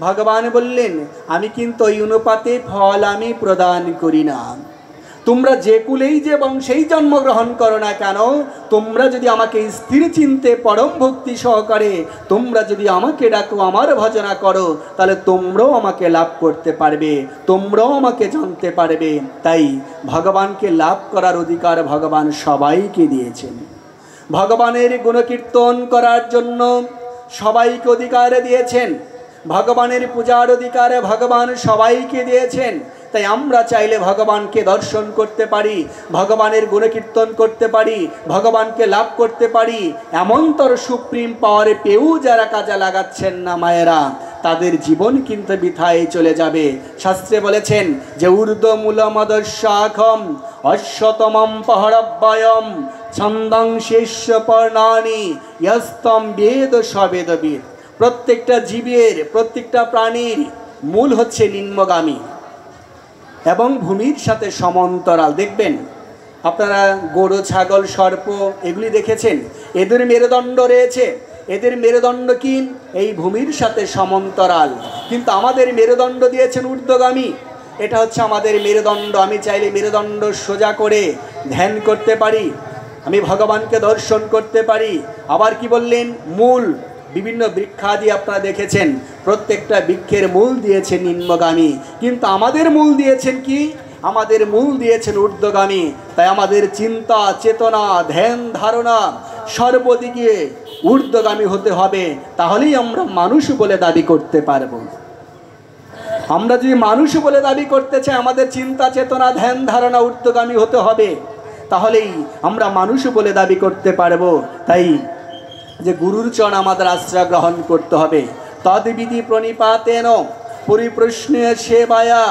ভগবান বললেন আমি কিন্তু ওই অনুপাতে ফল আমি প্রদান করি না। তোমরা যে কুলেই যে বংশেই জন্মগ্রহণ করো না কেন, তোমরা যদি আমাকে স্থির চিন্তে পরম ভক্তি সহকারে তোমরা যদি আমাকে ডাকো, আমার ভজনা করো, তাহলে তোমরাও আমাকে লাভ করতে পারবে, তোমরাও আমাকে জানতে পারবে। তাই ভগবানকে লাভ করার অধিকার ভগবান সবাইকে দিয়েছেন। ভগবানের গুণকীর্তন করার জন্য সবাইকে অধিকার দিয়েছেন, ভগবানের পূজার অধিকার ভগবান সবাইকে দিয়েছেন। তাই আমরা চাইলে ভগবানকে দর্শন করতে পারি, ভগবানের গুণকীর্তন করতে পারি, ভগবানকে লাভ করতে পারি। এমনতর সুপ্রিম পাওয়ারে পেয়েও যারা কাজে লাগাচ্ছেন না মায়েরা, তাদের জীবন কিন্তু বৃথায় চলে যাবে। শাস্ত্রে বলেছেন যে ঊর্ধ্বমূলমদস্যাখম অশ্বতমম পহরব্বয়ম ছন্দং শেষ্য পর্ণানি ইয়স্তম বেদ সবেদবিদ। প্রত্যেকটা জীবের, প্রত্যেকটা প্রাণীর মূল হচ্ছে নিম্নগামী এবং ভূমির সাথে সমান্তরাল। দেখবেন আপনারা গরু, ছাগল, সর্প এগুলি দেখেছেন, এদের মেরুদণ্ড রয়েছে। এদের মেরুদণ্ড কি? এই ভূমির সাথে সমান্তরাল। কিন্তু আমাদের মেরুদণ্ড দিয়েছেন ঊর্ধ্বগামী। এটা হচ্ছে আমাদের মেরুদণ্ড। আমি চাইলে মেরুদণ্ড সোজা করে ধ্যান করতে পারি, আমি ভগবানকে দর্শন করতে পারি। আবার কি বললেন? মূল। বিভিন্ন বৃক্ষাদি আপনারা দেখেছেন, প্রত্যেকটা বৃক্ষের মূল দিয়েছেন নিম্নগামী, কিন্তু আমাদের মূল দিয়েছেন কি? আমাদের মূল দিয়েছেন ঊর্ধ্বগামী। তাই আমাদের চিন্তা, চেতনা, ধ্যান, ধারণা সর্বদিকে ঊর্ধ্বগামী হতে হবে। তাহলেই আমরা মানুষ বলে দাবি করতে পারব। আমরা যদি মানুষ বলে দাবি করতে চাই, আমাদের চিন্তা, চেতনা, ধ্যান, ধারণা ঊর্ধ্বগামী হতে হবে, তাহলেই আমরা মানুষ বলে দাবি করতে পারব। তাই যে গুরুর চরণ আমাদের আশ্রয় গ্রহণ করতে হবে। তদ্বিধি প্রণিপাতেন পরিপ্রশ্নে সেবায়া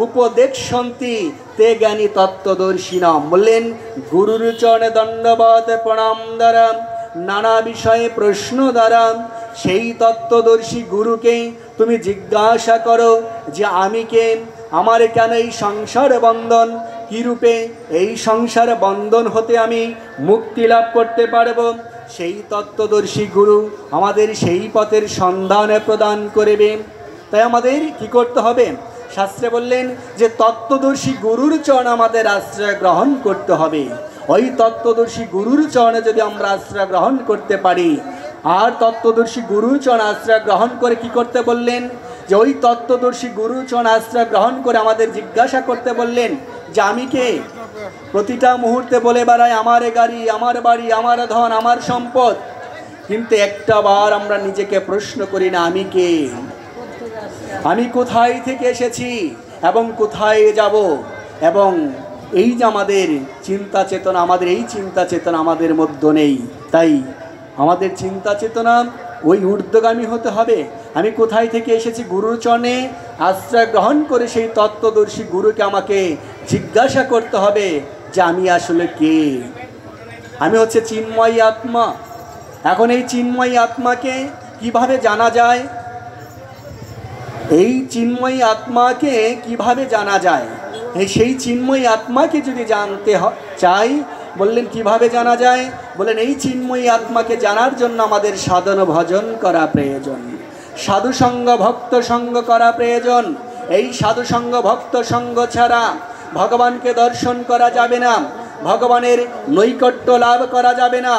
উপদেক্ষন্তি তে জ্ঞানী তত্ত্বদর্শিনাম। বললেন গুরুর চরণে দণ্ডবত প্রণাম দ্বারা, নানা বিষয়ে প্রশ্ন দ্বারা সেই তত্ত্বদর্শী গুরুকে তুমি জিজ্ঞাসা করো যে আমি কে, আমার কেন এই সংসার বন্ধন, কীরূপে এই সংসার বন্ধন হতে আমি মুক্তি লাভ করতে পারব। সেই তত্ত্বদর্শী গুরু আমাদের সেই পথের সন্ধান প্রদান করবে। তাই আমাদের কি করতে হবে? শাস্ত্রে বললেন যে তত্ত্বদর্শী গুরুর চরণ আমাদের আশ্রয় গ্রহণ করতে হবে। ওই তত্ত্বদর্শী গুরুর চরণে যদি আমরা আশ্রয় গ্রহণ করতে পারি, আর তত্ত্বদর্শী গুরুর চরণ আশ্রয় গ্রহণ করে কি করতে বললেন? যে ওই তত্ত্বদর্শী গুরুর চরণ আশ্রয় গ্রহণ করে আমাদের জিজ্ঞাসা করতে বললেন যে আমি কে। প্রতিটা মুহূর্তে বলে বেড়ায় আমার গাড়ি, আমার বাড়ি, আমার ধন, আমার সম্পদ, কিন্তু একটা বার আমরা নিজেকে প্রশ্ন করি না আমি কে, আমি কোথায় থেকে এসেছি এবং কোথায় যাব। এবং এই যে আমাদের চিন্তা চেতনা, আমাদের এই চিন্তা চেতনা আমাদের মধ্যে নেই। তাই আমাদের চিন্তা চেতনা ওই ঊর্ধ্বগামী হতে হবে। আমি কোথায় থেকে এসেছি, গুরুর চরণে আশ্রয় গ্রহণ করে সেই তত্ত্বদর্শী গুরুকে আমাকে জিজ্ঞাসা করতে হবে যে আমি আসলে কে। আমি হচ্ছে চিন্ময়ী আত্মা। এখন এই চিন্ময়ী আত্মাকে কিভাবে জানা যায়? এই চিন্ময়ী আত্মাকে কিভাবে জানা যায়? সেই চিন্ময়ী আত্মাকে যদি জানতে চাই, বললেন কিভাবে জানা যায়? বলেন এই চিন্ময়ী আত্মাকে জানার জন্য আমাদের সাধন ভজন করা প্রয়োজন, সাধুসঙ্গ ভক্ত সঙ্গ করা প্রয়োজন। এই সাধুসঙ্গ ভক্ত সঙ্গ ছাড়া ভগবানকে দর্শন করা যাবে না, ভগবানের নৈকট্য লাভ করা যাবে না,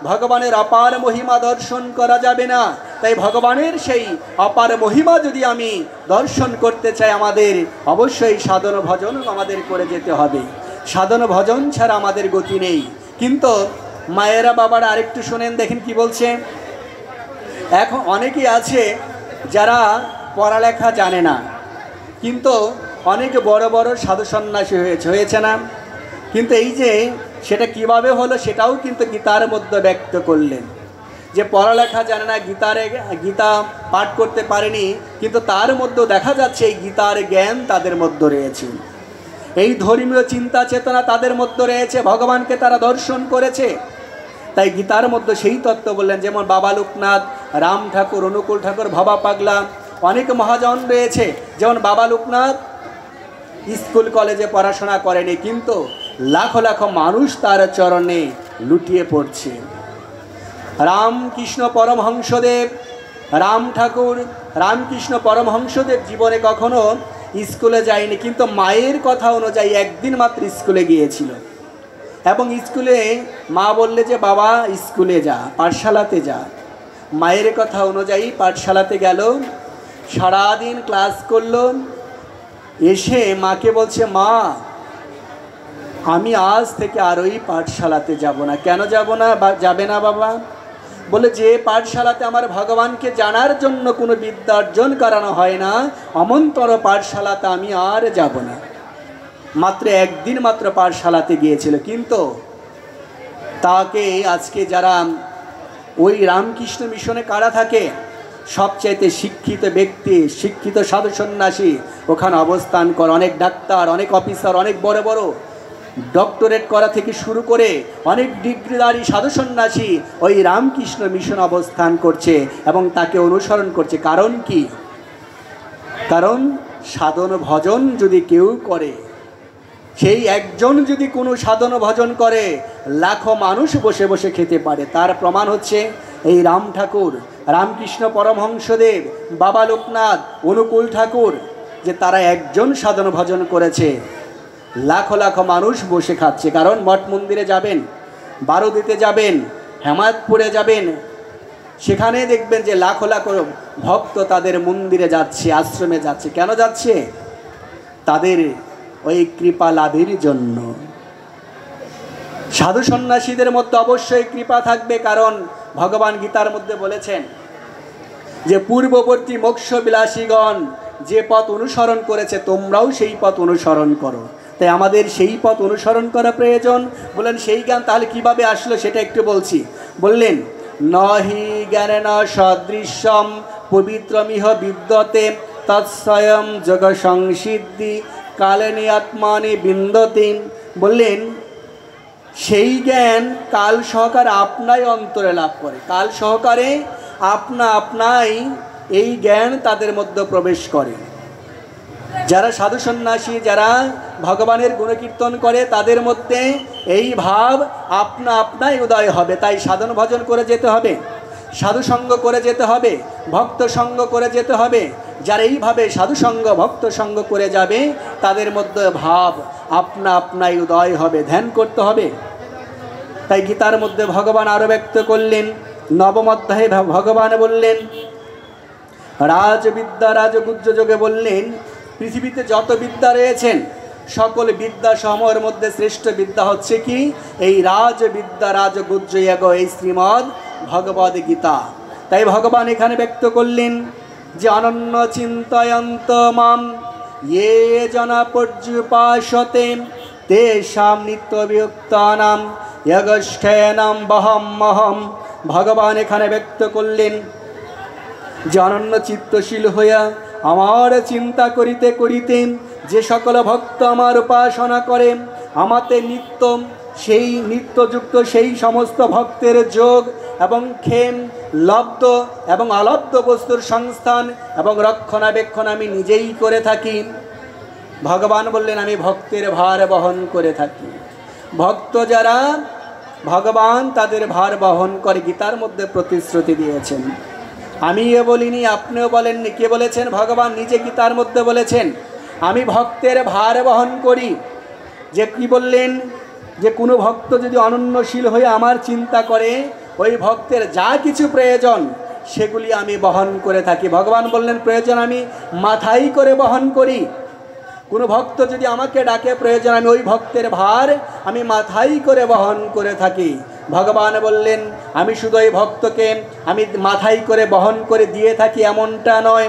ভগবানের অপার মহিমা দর্শন করা যাবে না। তাই ভগবানের সেই অপার মহিমা যদি আমি দর্শন করতে চাই, আমাদের অবশ্যই সাধন ভজন আমাদের করে যেতে হবে। সাধন ভজন ছাড়া আমাদের গতি নেই। কিন্তু মায়েরা, বাবারা আরেকটু শোনেন, দেখেন কি বলছে। এখন অনেকেই আছে যারা পড়ালেখা জানে না, কিন্তু অনেক বড় বড় সাধু সন্ন্যাসী হয়েছে না? কিন্তু এই যে সেটা কিভাবে হলো সেটাও কিন্তু গীতার মধ্যে ব্যক্ত করলেন। যে পড়ালেখা জানে না, গীতা পাঠ করতে পারেনি, কিন্তু তার মধ্যেও দেখা যাচ্ছে এই গীতার জ্ঞান তাদের মধ্যে রয়েছে, এই ধর্মীয় চিন্তা চেতনা তাদের মধ্যে রয়েছে, ভগবানকে তারা দর্শন করেছে। তাই গীতার মধ্যে সেই তত্ত্ব বললেন। যেমন বাবা লোকনাথ, রাম ঠাকুর, অনুকূল ঠাকুর, ভবা পাগলা, অনেক মহাজন রয়েছে। যেমন বাবা লোকনাথ স্কুল কলেজে পড়াশোনা করেনি, কিন্তু লাখো লাখো মানুষ তার চরণে লুটিয়ে পড়ছে। রামকৃষ্ণ পরমহংসদেব, রাম ঠাকুর, রামকৃষ্ণ পরমহংসদেব জীবনে কখনো স্কুলে যায়নি, কিন্তু মায়ের কথা অনুযায়ী একদিন মাত্র স্কুলে গিয়েছিল। এবং স্কুলে মা বললে যে বাবা স্কুলে যা, পাঠশালাতে যা। মায়ের কথা অনুযায়ী পাঠশালাতে গেল, সারাদিন ক্লাস করল, এসে মাকে বলছে মা আমি আজ থেকে আর ওই পাঠশালাতে যাব না। কেন যাব না? যাবে না বাবা? বলে যে পাঠশালাতে আমার ভগবানকে জানার জন্য কোনো বিদ্যা অর্জন করানো হয় না, অমন্তর পাঠশালাতে আমি আর যাব না। মাত্র একদিন মাত্র পাঠশালাতে গিয়েছিল, কিন্তু তাকে আজকে যারা ওই রামকৃষ্ণ মিশনে কারা থাকে, সবচাইতে শিক্ষিত ব্যক্তি, শিক্ষিত সাধু সন্ন্যাসী ওখানে অবস্থান করে, অনেক ডাক্তার, অনেক অফিসার, অনেক বড় বড় ডক্টরেট করা থেকে শুরু করে অনেক ডিগ্রিধারী সাধু সন্ন্যাসী ওই রামকৃষ্ণ মিশন অবস্থান করছে এবং তাকে অনুসরণ করছে। কারণ কি? কারণ সাধন ভজন যদি কেউ করে, সেই একজন যদি কোনো সাধন ভজন করে, লাখো মানুষ বসে বসে খেতে পারে। তার প্রমাণ হচ্ছে এই রাম ঠাকুর, রামকৃষ্ণ পরমহংসদেব, বাবা লোকনাথ, অনুকূল ঠাকুর, যে তারা একজন সাধন ভজন করেছে, লাখো লাখো মানুষ বসে খাচ্ছে। কারণ মঠ মন্দিরে যাবেন, বারোদিতে যাবেন, হেমায়তপুরে যাবেন, সেখানে দেখবেন যে লাখো লাখো ভক্ত তাদের মন্দিরে যাচ্ছে, আশ্রমে যাচ্ছে। কেন যাচ্ছে? তাদের ওই কৃপা লাভের জন্য। সাধু সন্ন্যাসীদের মধ্যে অবশ্যই কৃপা থাকবে, কারণ ভগবান গীতার মধ্যে বলেছেন যে পূর্ববর্তী মোক্ষবিলাসীগণ যে পথ অনুসরণ করেছে তোমরাও সেই পথ অনুসরণ করো। তাই আমাদের সেই পথ অনুসরণ করা প্রয়োজন। বললেন সেই জ্ঞান তাহলে কিভাবে আসলো সেটা একটু বলছি। বললেন নহি জ্ঞানেন সদৃশ্যম পবিত্রমিহ বিদ্যতে তৎস্বয়ং যোগ সংসিদ্ধি কালেনি আত্মানি বিন্দতি। বললেন সেই জ্ঞান কাল সহকারে আপনাই অন্তরে লাভ করে, কাল সহকারে আপনাই এই জ্ঞান তাদের মধ্যে প্রবেশ করে। যারা সাধু সন্ন্যাসী, যারা ভগবানের গুণকীর্তন করে, তাদের মধ্যে এই ভাব আপনাই উদয় হবে। তাই সাধন ভজন করে যেতে হবে, সাধু সঙ্গ করে যেতে হবে, ভক্ত সঙ্গ করে যেতে হবে। যারা এইভাবে সাধু সঙ্গ ভক্ত সঙ্গ করে যাবে, তাদের মধ্যে ভাব আপনাই উদয় হবে। ধ্যান করতে হবে। তাই গীতার মধ্যে ভগবান আরো ব্যক্ত করলেন, নবম অধ্যায়ে ভগবান বললেন, রাজবিদ্যা রাজগুহ্য যোগে বললেন পৃথিবীতে যত বিদ্যা রয়েছেন সকল বিদ্যা সমূহের মধ্যে শ্রেষ্ঠ বিদ্যা হচ্ছে কি? এই রাজবিদ্যা রাজগুহ্য যোগ, এই শ্রীমদ্ ভগবদ গীতা। তাই ভগবান এখানে ব্যক্ত করলেন যে অনন্য চিন্তয়ন্ত মাম ये जना पर्युपासते तेषां नित्यवियुक्तानां यगष्ठेनां बहमहम। भगवान एखाने व्यक्त करलेन যে অনন্য চিত্তশীল হইয়া আমার চিন্তা করিতে করিতে যে সকল ভক্ত আমার উপাসনা করে, আমাতে নিত্য সেই নিত্যযুক্ত সেই সমস্ত ভক্তের যোগ এবং ক্ষেম, লব্ধ এবং অলব্ধ বস্তুর সংস্থান এবং রক্ষণাবেক্ষণ আমি নিজেই করে থাকি। ভগবান বললেন আমি ভক্তের ভার বহন করে থাকি। ভক্ত যারা ভগবান তাদের ভার বহন করে, গীতার মধ্যে প্রতিশ্রুতি দিয়েছেন। আমি এ বলিনি, আপনিও বলেননি, কে বলেছেন? ভগবান নিজে গীতার মধ্যে বলেছেন আমি ভক্তের ভার বহন করি। যে কি বললেন? যে কোনো ভক্ত যদি অনন্যশীল হয়ে আমার চিন্তা করে, ওই ভক্তের যা কিছু প্রয়োজন সেগুলি আমি বহন করে থাকি। ভগবান বললেন প্রয়োজন আমি মাথায় করে বহন করি। কোনো ভক্ত যদি আমাকে ডাকে, প্রয়োজন আমি ওই ভক্তের ভার আমি মাথায় করে বহন করে থাকি। ভগবান বললেন আমি শুধু ওই ভক্তকে আমি মাথায় করে বহন করে দিয়ে থাকি এমনটা নয়।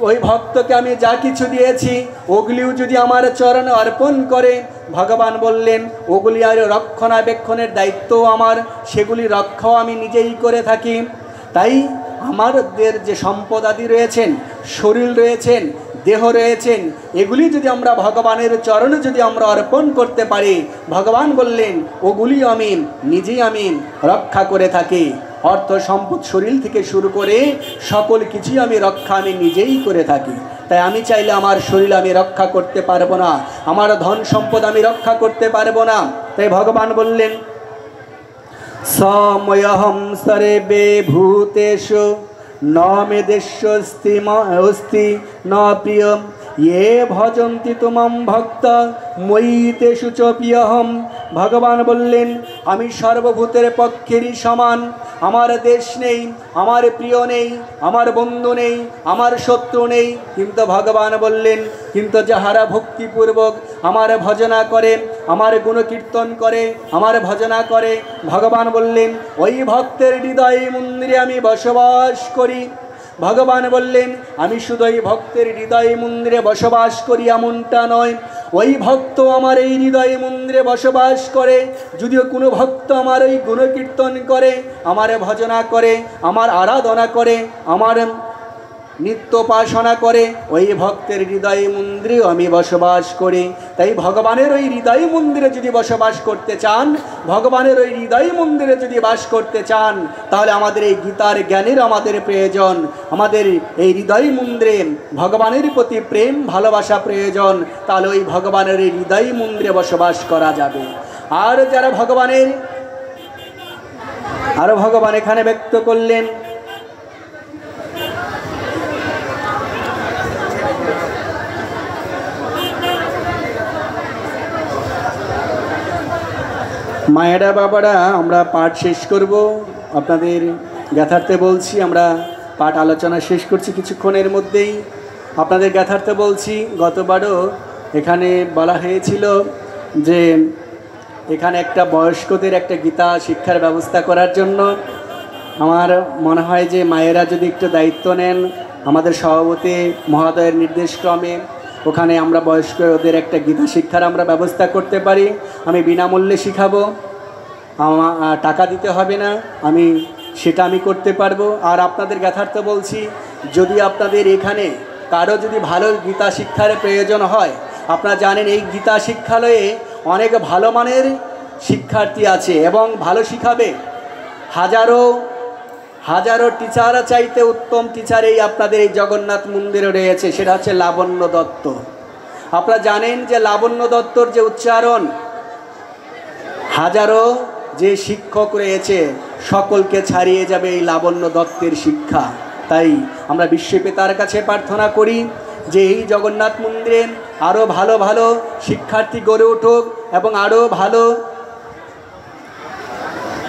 ওই ভক্তকে আমি যা কিছু দিয়েছি ওগুলিও যদি আমার চরণে অর্পণ করে, ভগবান বললেন ওগুলি আর রক্ষণাবেক্ষণের দায়িত্ব আমার, সেগুলি রক্ষাও আমি নিজেই করে থাকি। তাই আমাদের যে সম্পদ আদি রয়েছেন, শরীর রয়েছেন, দেহ রয়েছেন, এগুলি যদি আমরা ভগবানের চরণে যদি আমরা অর্পণ করতে পারি, ভগবান বললেন ওগুলি আমি নিজেই রক্ষা করে থাকি। অর্থ সম্পদ শরীর থেকে শুরু করে সকল কিছুই আমি রক্ষা আমি নিজেই করে থাকি। তাই আমি চাইলে আমার শরীর আমি রক্ষা করতে পারবো না, আমার ধন সম্পদ আমি রক্ষা করতে পারবো না। তাই ভগবান বললেন সময়হম সর্বে ভূতেষু ন মে দেশস্তি অস্তি ন প্রিয়ম ये ভজন্তি তুমাম ভক্ত মই তেষু চ প্রিয়হম। ভগবান বললেন আমি সর্বভূতের পক্ষেরই সমান, আমার দেশ নেই, আমার প্রিয় নেই, আমার বন্ধু নেই, আমার শত্রু নেই। কিন্তু ভগবান বললেন কিন্তু যাহারা ভক্তিপূর্বক আমার ভজনা করে, আমার গুণকীর্তন করে, আমার ভজনা করে, ভগবান বললেন ওই ভক্তের হৃদয় মন্দিরে আমি বসবাস করি। ভগবান বললেন আমি শুধু এই ভক্তের হৃদয় মন্দিরে বসবাস করি এমনটা নয়, ওই ভক্ত আমার এই হৃদয় মন্দিরে বসবাস করে। যদিও কোনো ভক্ত আমার ওই গুণকীর্তন করে, আমার ভজনা করে, আমার আরাধনা করে, আমার নিত্য উপাসনা করে ওই ভক্তের হৃদয় মন্দিরে আমি বসবাস করি। তাই ভগবানের ওই হৃদয় মন্দিরে যদি বসবাস করতে চান, ভগবানের ওই হৃদয় মন্দিরে যদি বাস করতে চান, তাহলে আমাদের এই গীতার জ্ঞানের আমাদের প্রয়োজন। আমাদের এই হৃদয় মন্দিরে ভগবানের প্রতি প্রেম ভালোবাসা প্রয়োজন। তাহলে ওই ভগবানের এই হৃদয় মন্দিরে বসবাস করা যাবে। আর যারা ভগবান এখানে ব্যক্ত করলেন, মায়েরা বাবারা, আমরা পাঠ শেষ করব। আপনাদের জ্ঞাতার্থে বলছি, আমরা পাঠ আলোচনা শেষ করছি কিছুক্ষণের মধ্যেই। আপনাদের জ্ঞাতার্থে বলছি, গতবারও এখানে বলা হয়েছিল যে এখানে একটা বয়স্কদের একটা গীতা শিক্ষার ব্যবস্থা করার জন্য আমার মনে হয় যে মায়েরা যদি একটু দায়িত্ব নেন, আমাদের সভাপতি মহোদয়ের নির্দেশক্রমে ওখানে আমরা বয়স্ক ওদের একটা গীতা শিক্ষার আমরা ব্যবস্থা করতে পারি। আমি বিনামূল্যে শিখাবো, আমার টাকা দিতে হবে না, সেটা আমি করতে পারবো। আর আপনাদের যথার্থ বলছি, যদি আপনাদের এখানে কারো যদি ভালো গীতা শিক্ষার প্রয়োজন হয়, আপনারা জানেন এই গীতা শিক্ষালয়ে অনেক ভালো মানের শিক্ষার্থী আছে এবং ভালো শিখাবে। হাজারো টিচার চাইতে উত্তম টিচার এই আপনাদের এই জগন্নাথ মন্দিরে রয়েছে, সেটা হচ্ছে লাবণ্য দত্ত। আপনারা জানেন যে লাবণ্য দত্তর যে উচ্চারণ, হাজারো যে শিক্ষক রয়েছে সকলকে ছাড়িয়ে যাবে এই লাবণ্য দত্তের শিক্ষা। তাই আমরা বিশ্বপিতার কাছে প্রার্থনা করি যে এই জগন্নাথ মন্দিরে আরও ভালো ভালো শিক্ষার্থী গড়ে উঠুক এবং আরও ভালো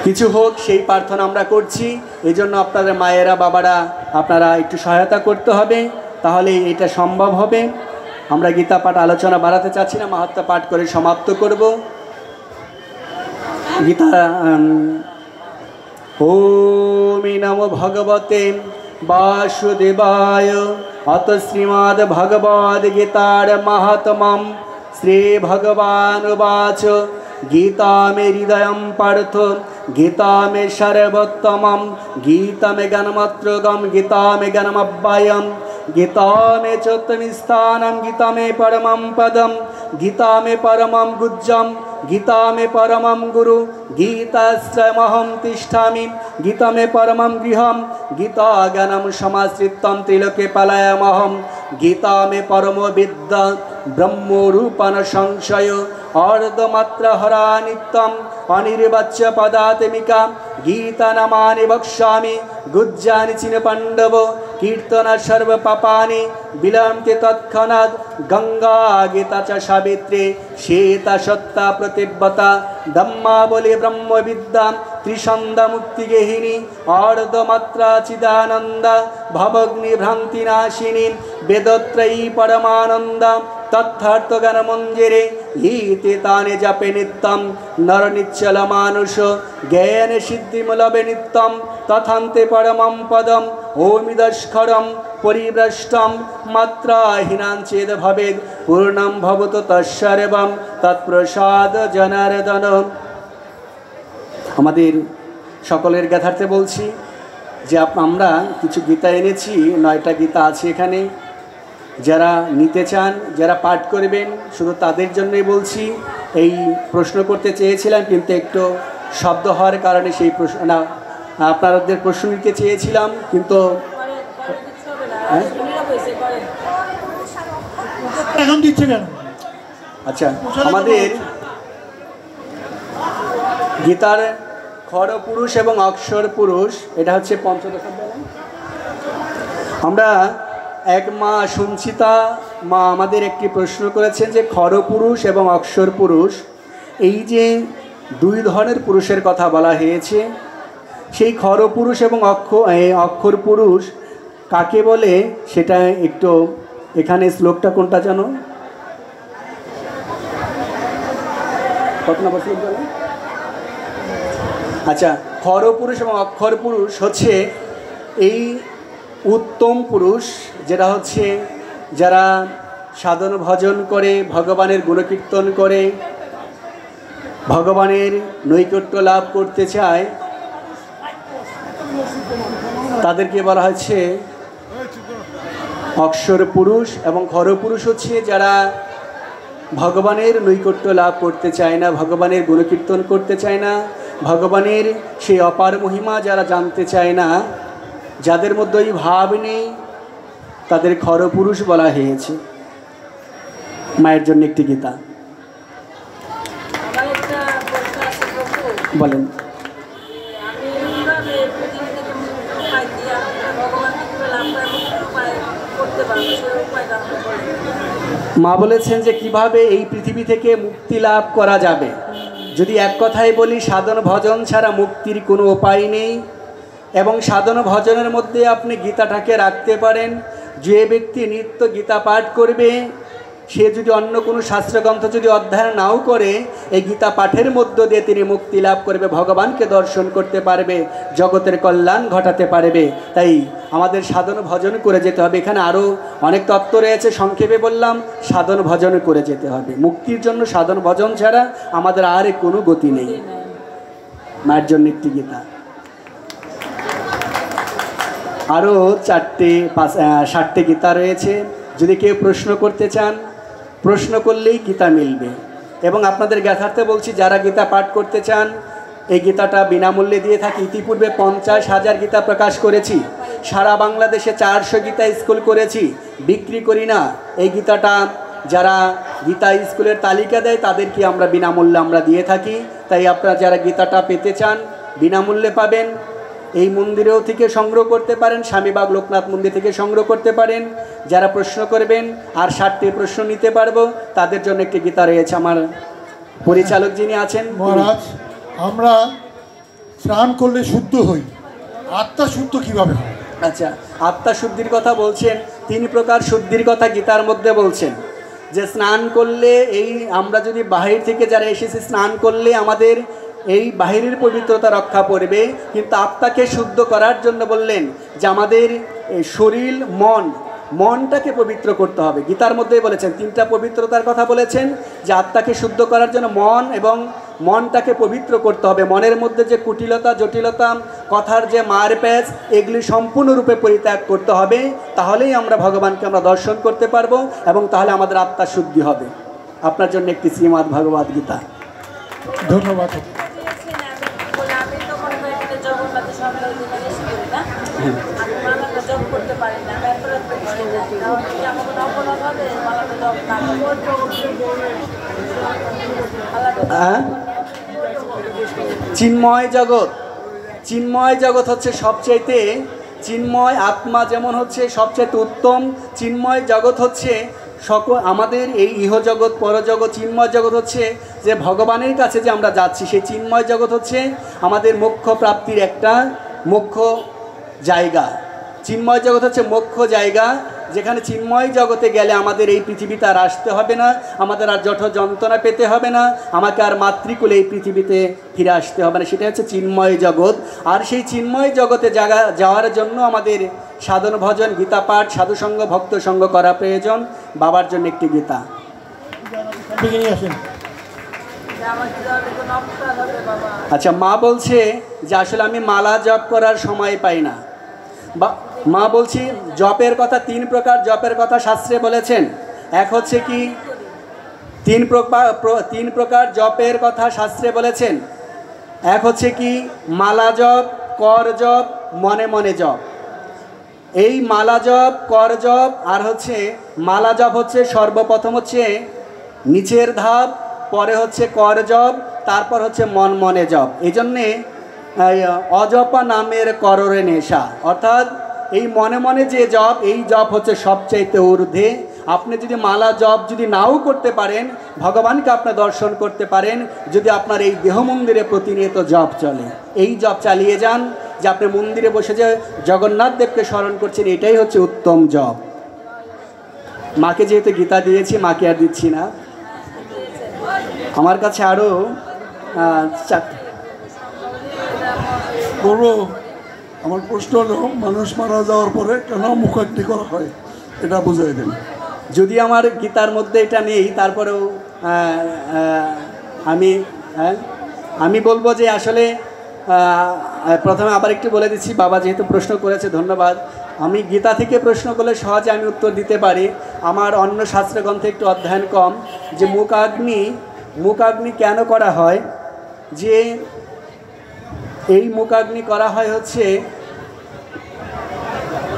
কিছু হোক, সেই প্রার্থনা আমরা করছি। এই জন্য আপনাদের মায়েরা বাবারা আপনারা একটু সহায়তা করতে হবে, তাহলে এটা সম্ভব হবে। আমরা গীতা পাঠ আলোচনা বাড়াতে চাচ্ছি না, মাহাত্ম্য পাঠ করে সমাপ্ত করব। গীতা ওম নমো ভগবতে বাসুদেবায়। অত শ্রীমদ্ ভগবদ্ গীতার মাহাত্ম্যম শ্রী ভগবান উবাচ গীতা মে হৃদয়ম পার্থ গীতা মে সর্বোত্তমম গীতা মে জ্ঞানমাত্রগম গীতা মে জ্ঞানমব্যয়ম গীতা মে চোত্তম স্থানম গীতা মে পরমম পদম গীতা মে পরমম গুজ্জম গীতা মে পরমম গুরু গীতাশ্রয়মহম তিষ্ঠামি গীতা মে পরমম গৃহম গীতা জ্ঞানম সমাশ্রিতম ত্রিলোকে পলায়মহম গীতা মে পরম বিদ্যা ব্রহ্মরূপণ সংশয় অর্ধমাত্র হরা নিত্যম অনির্বাচ্য পদাত্মিকা গীতা নামানি বক্ষ্যামি গুজ্জানি চিন পাণ্ডব কীর্তন সর্ব পাপানি বিলম্বে তৎক্ষণাৎ গঙ্গা গীতা চ সাবিত্রী শ্বেতা সত্তা প্রতিব্রতা ব্রহ্মা বলে ব্রহ্মবিদ্যা ত্রিসন্ধ্যা মুক্তিগেহিনী অর্ধমাত্রা চিদানন্দা ভবগ্নি ভ্রান্তি নাশিনী বেদত্রয়ী পরমানন্দা তথার্থ জ্ঞান মঞ্জিরে ইতি তানে জপে নিত্যম নর নিচ্ছল মানুষ জ্ঞান সিদ্ধিমূলবে নিত্যম তথান্তে পরমম পদম ওমিদস্খরম পরিভ্রষ্টম মাত্রাহীনাং চেদ ভবেদ পূর্ণম ভবতু তৎসর্বম তৎপ্রসাদ জনার্দন। আমাদের সকলের জ্ঞাতার্থে বলছি যে আমরা কিছু গীতা এনেছি, 9টা গীতা আছে এখানে। যারা নিতে চান, যারা পাঠ করবেন, শুধু তাদের জন্যই বলছি। এই প্রশ্ন করতে চেয়েছিলাম কিন্তু একটু শব্দ হওয়ার কারণে সেই প্রশ্ন না, আপনাদের প্রশ্ন নিতে চেয়েছিলাম কিন্তু এখন দিচ্ছে কেন? আচ্ছা, আমাদের গীতার খর পুরুষ এবং অক্ষর পুরুষ, এটা হচ্ছে পঞ্চদশ অধ্যায়। আমরা এক মা সঞ্চিতা মা আমাদের একটি প্রশ্ন করেছেন যে খর পুরুষ এবং অক্ষর পুরুষ, এই যে দুই ধরনের পুরুষের কথা বলা হয়েছে, সেই খর পুরুষ এবং অক্ষর পুরুষ কাকে বলে সেটা একটু এখানে শ্লোকটা কোনটা জানো? কত নম্বর শ্লোক জানো? আচ্ছা, খর পুরুষ এবং অক্ষর পুরুষ হচ্ছে এই উত্তম পুরুষ, যেটা হচ্ছে যারা সাধন ভজন করে, ভগবানের গুণকীর্তন করে, ভগবানের নৈকট্য লাভ করতে চায়, তাদেরকে বলা হচ্ছে অক্ষর পুরুষ এবং খর পুরুষ হচ্ছে যারা ভগবানের নৈকট্য লাভ করতে চায় না, ভগবানের গুণকীর্তন করতে চায় না, ভগবানের সেই অপার মহিমা যারা জানতে চায় না, যাদের মধ্যে এই ভাব নেই, তাদের খর পুরুষ বলা হয়েছে। মায়ের জন্য একটি গীতা আমার একটা প্রশ্ন আছে প্রভু। বলেন। আমি কিভাবে পৃথিবী থেকে মুক্তি উপায় দিয়ে আমি ভগবানকে কিভাবে লাভ করে মুক্তি উপায় করতে পারবো, সেই উপায়টা আপনি বলেন। মা বলেছেন যে কিভাবে এই পৃথিবী থেকে মুক্তি লাভ করা যাবে। যদি এক কথায় বলি, সাধন ভজন ছাড়া মুক্তির কোনো উপায় নেই। এবং সাধন ভজনের মধ্যে আপনি গীতাটাকে রাখতে পারেন। যে ব্যক্তি নিত্য গীতা পাঠ করবে, সে যদি অন্য কোনো শাস্ত্রগ্রন্থ যদি অধ্যয়ন নাও করে, এই গীতা পাঠের মধ্য দিয়ে তিনি মুক্তি লাভ করবে, ভগবানকে দর্শন করতে পারবে, জগতের কল্যাণ ঘটাতে পারবে। তাই আমাদের সাধন ভজন করে যেতে হবে। এখানে আরও অনেক তত্ত্ব রয়েছে, সংক্ষেপে বললাম, সাধন ভজন করে যেতে হবে। মুক্তির জন্য সাধন ভজন ছাড়া আমাদের আর কোনো গতি নেই। মায়ের জন্য একটি গীতা। আরও 4-5-7টে গীতা রয়েছে। যদি কেউ প্রশ্ন করতে চান, প্রশ্ন করলেই গীতা মিলবে। এবং আপনাদের জ্ঞাতার্থে বলছি, যারা গীতা পাঠ করতে চান, এই গীতাটা বিনামূল্যে দিয়ে থাকি। ইতিপূর্বে 50,000 গীতা প্রকাশ করেছি। সারা বাংলাদেশে 400 গীতা স্কুল করেছি, বিক্রি করি না। এই গীতাটা যারা গীতা স্কুলের তালিকা দেয় তাদেরকে আমরা বিনামূল্যে আমরা দিয়ে থাকি। তাই আপনারা যারা গীতাটা পেতে চান, বিনামূল্যে পাবেন। এই মন্দিরেও থেকে সংগ্রহ করতে পারেন, স্বামীবাগ লোকনাথ মন্দির থেকে সংগ্রহ করতে পারেন। যারা প্রশ্ন করবেন আর 60টি প্রশ্ন নিতে পারবো, তাদের জন্য একটি গীতা রয়েছে। আমার পরিচালক যিনি আছেন। মহারাজ, আমরা স্নান করলে শুদ্ধ হই, আত্মা শুদ্ধ কিভাবে হয়? আচ্ছা, আত্মা শুদ্ধির কথা বলছেন। 3 প্রকার শুদ্ধির কথা গীতার মধ্যে বলছেন। যে স্নান করলে, এই আমরা যদি বাহির থেকে যারা এসেছি, স্নান করলে আমাদের এই বাহিরের পবিত্রতা রক্ষা করবে, কিন্তু আত্মাকে শুদ্ধ করার জন্য বললেন যে আমাদের শরীর মনটাকে পবিত্র করতে হবে। গীতার মধ্যেই বলেছেন, 3টা পবিত্রতার কথা বলেছেন, যে আত্মাকে শুদ্ধ করার জন্য মন এবং মনটাকে পবিত্র করতে হবে। মনের মধ্যে যে কুটিলতা, জটিলতা, কথার যে মারপ্যাচ, এগুলি সম্পূর্ণরূপে পরিত্যাগ করতে হবে। তাহলেই আমরা ভগবানকে আমরা দর্শন করতে পারবো এবং তাহলে আমাদের আত্মা শুদ্ধি হবে। আপনার জন্য একটি শ্রীমদ্ ভগবদ গীতা। ধন্যবাদ। আমি তো মনে করি এটা জগন্নাথের সঙ্গে এসে করি না, আমি মালাটা জপ করতে পারি না, আমি অপরাধ করি না, তাহলে কি আমার কোনো অপরাধ হবে মালাটা জপ না চিন্ময় জগৎ, চিন্ময় জগৎ হচ্ছে সবচাইতে, চিন্ময় আত্মা যেমন হচ্ছে সবচাইতে উত্তম, চিন্ময় জগৎ হচ্ছে সকল আমাদের এই ইহজগৎ পরজগৎ। চিন্ময় জগৎ হচ্ছে যে ভগবানের কাছে যে আমরা যাচ্ছি, সেই চিন্ময় জগৎ হচ্ছে আমাদের মোক্ষ প্রাপ্তির একটা মোক্ষ জায়গা। চিন্ময় জগৎ হচ্ছে মোক্ষ জায়গা, যেখানে চিন্ময় জগতে গেলে আমাদের এই পৃথিবীতে আর আসতে হবে না, আমাদের আর জঠ যন্ত্রণা পেতে হবে না, আমাকে আর মাতৃকুলে এই পৃথিবীতে ফিরে আসতে হবে না। সেটা হচ্ছে চিন্ময় জগৎ। আর সেই চিন্ময় জগতে যাওয়ার জন্য আমাদের সাধন ভজন, গীতা পাঠ, সাধুসঙ্গ, ভক্ত সঙ্গ করা প্রয়োজন। বাবার জন্য একটি গীতা। আচ্ছা, মা বলছে যে আসলে আমি মালা জপ করার সময় পাই না। বা মা বলছি, জপের কথা 3 প্রকার জপের কথা শাস্ত্রে বলেছেন। এক হচ্ছে কি 3 প্রকার জপের কথা শাস্ত্রে বলেছেন। এক হচ্ছে কি মালা জপ, কর জপ, মনে মনে জপ। এই মালা জপ, কর জপ আর হচ্ছে মালা জপ হচ্ছে সর্বপ্রথম হচ্ছে নিচের ধাপ, পরে হচ্ছে কর জপ, তারপর হচ্ছে মন মনে জপ। এই জন্যে অজপা নামের কররে নেশা, অর্থাৎ এই মনে মনে যে জপ, এই জপ হচ্ছে সবচাইতে ঊর্ধ্বে। আপনি যদি মালা জপ যদি নাও করতে পারেন, ভগবানকে আপনি দর্শন করতে পারেন যদি আপনার এই দেহ মন্দিরে প্রতিনিয়ত জপ চলে। এই জপ চালিয়ে যান, যে আপনি মন্দিরে বসে যে জগন্নাথ দেবকে স্মরণ করছেন, এটাই হচ্ছে উত্তম জপ। মাকে যেহেতু গীতা দিয়েছি, মাকে আর দিচ্ছি না। আমার কাছে আরও 4। বলবো, আমার প্রশ্ন হলো, মানুষ মারা যাওয়ার পরে কেন মুখাগ্নি করা হয়, এটা বুঝাই দেন। যদি আমার গীতার মধ্যে এটা নেই, তারপরেও আমি বলবো যে আসলে প্রথমে আবার একটু বলে দিচ্ছি। বাবা যেহেতু প্রশ্ন করেছে, ধন্যবাদ। আমি গীতা থেকে প্রশ্ন করলে সহজে আমি উত্তর দিতে পারি। আমার অন্য শাস্ত্রগ্রন্থে একটু অধ্যয়ন কম। যে মুখাগ্নি কেন করা হয়, যে এই মুখাগ্নি করা হয় হচ্ছে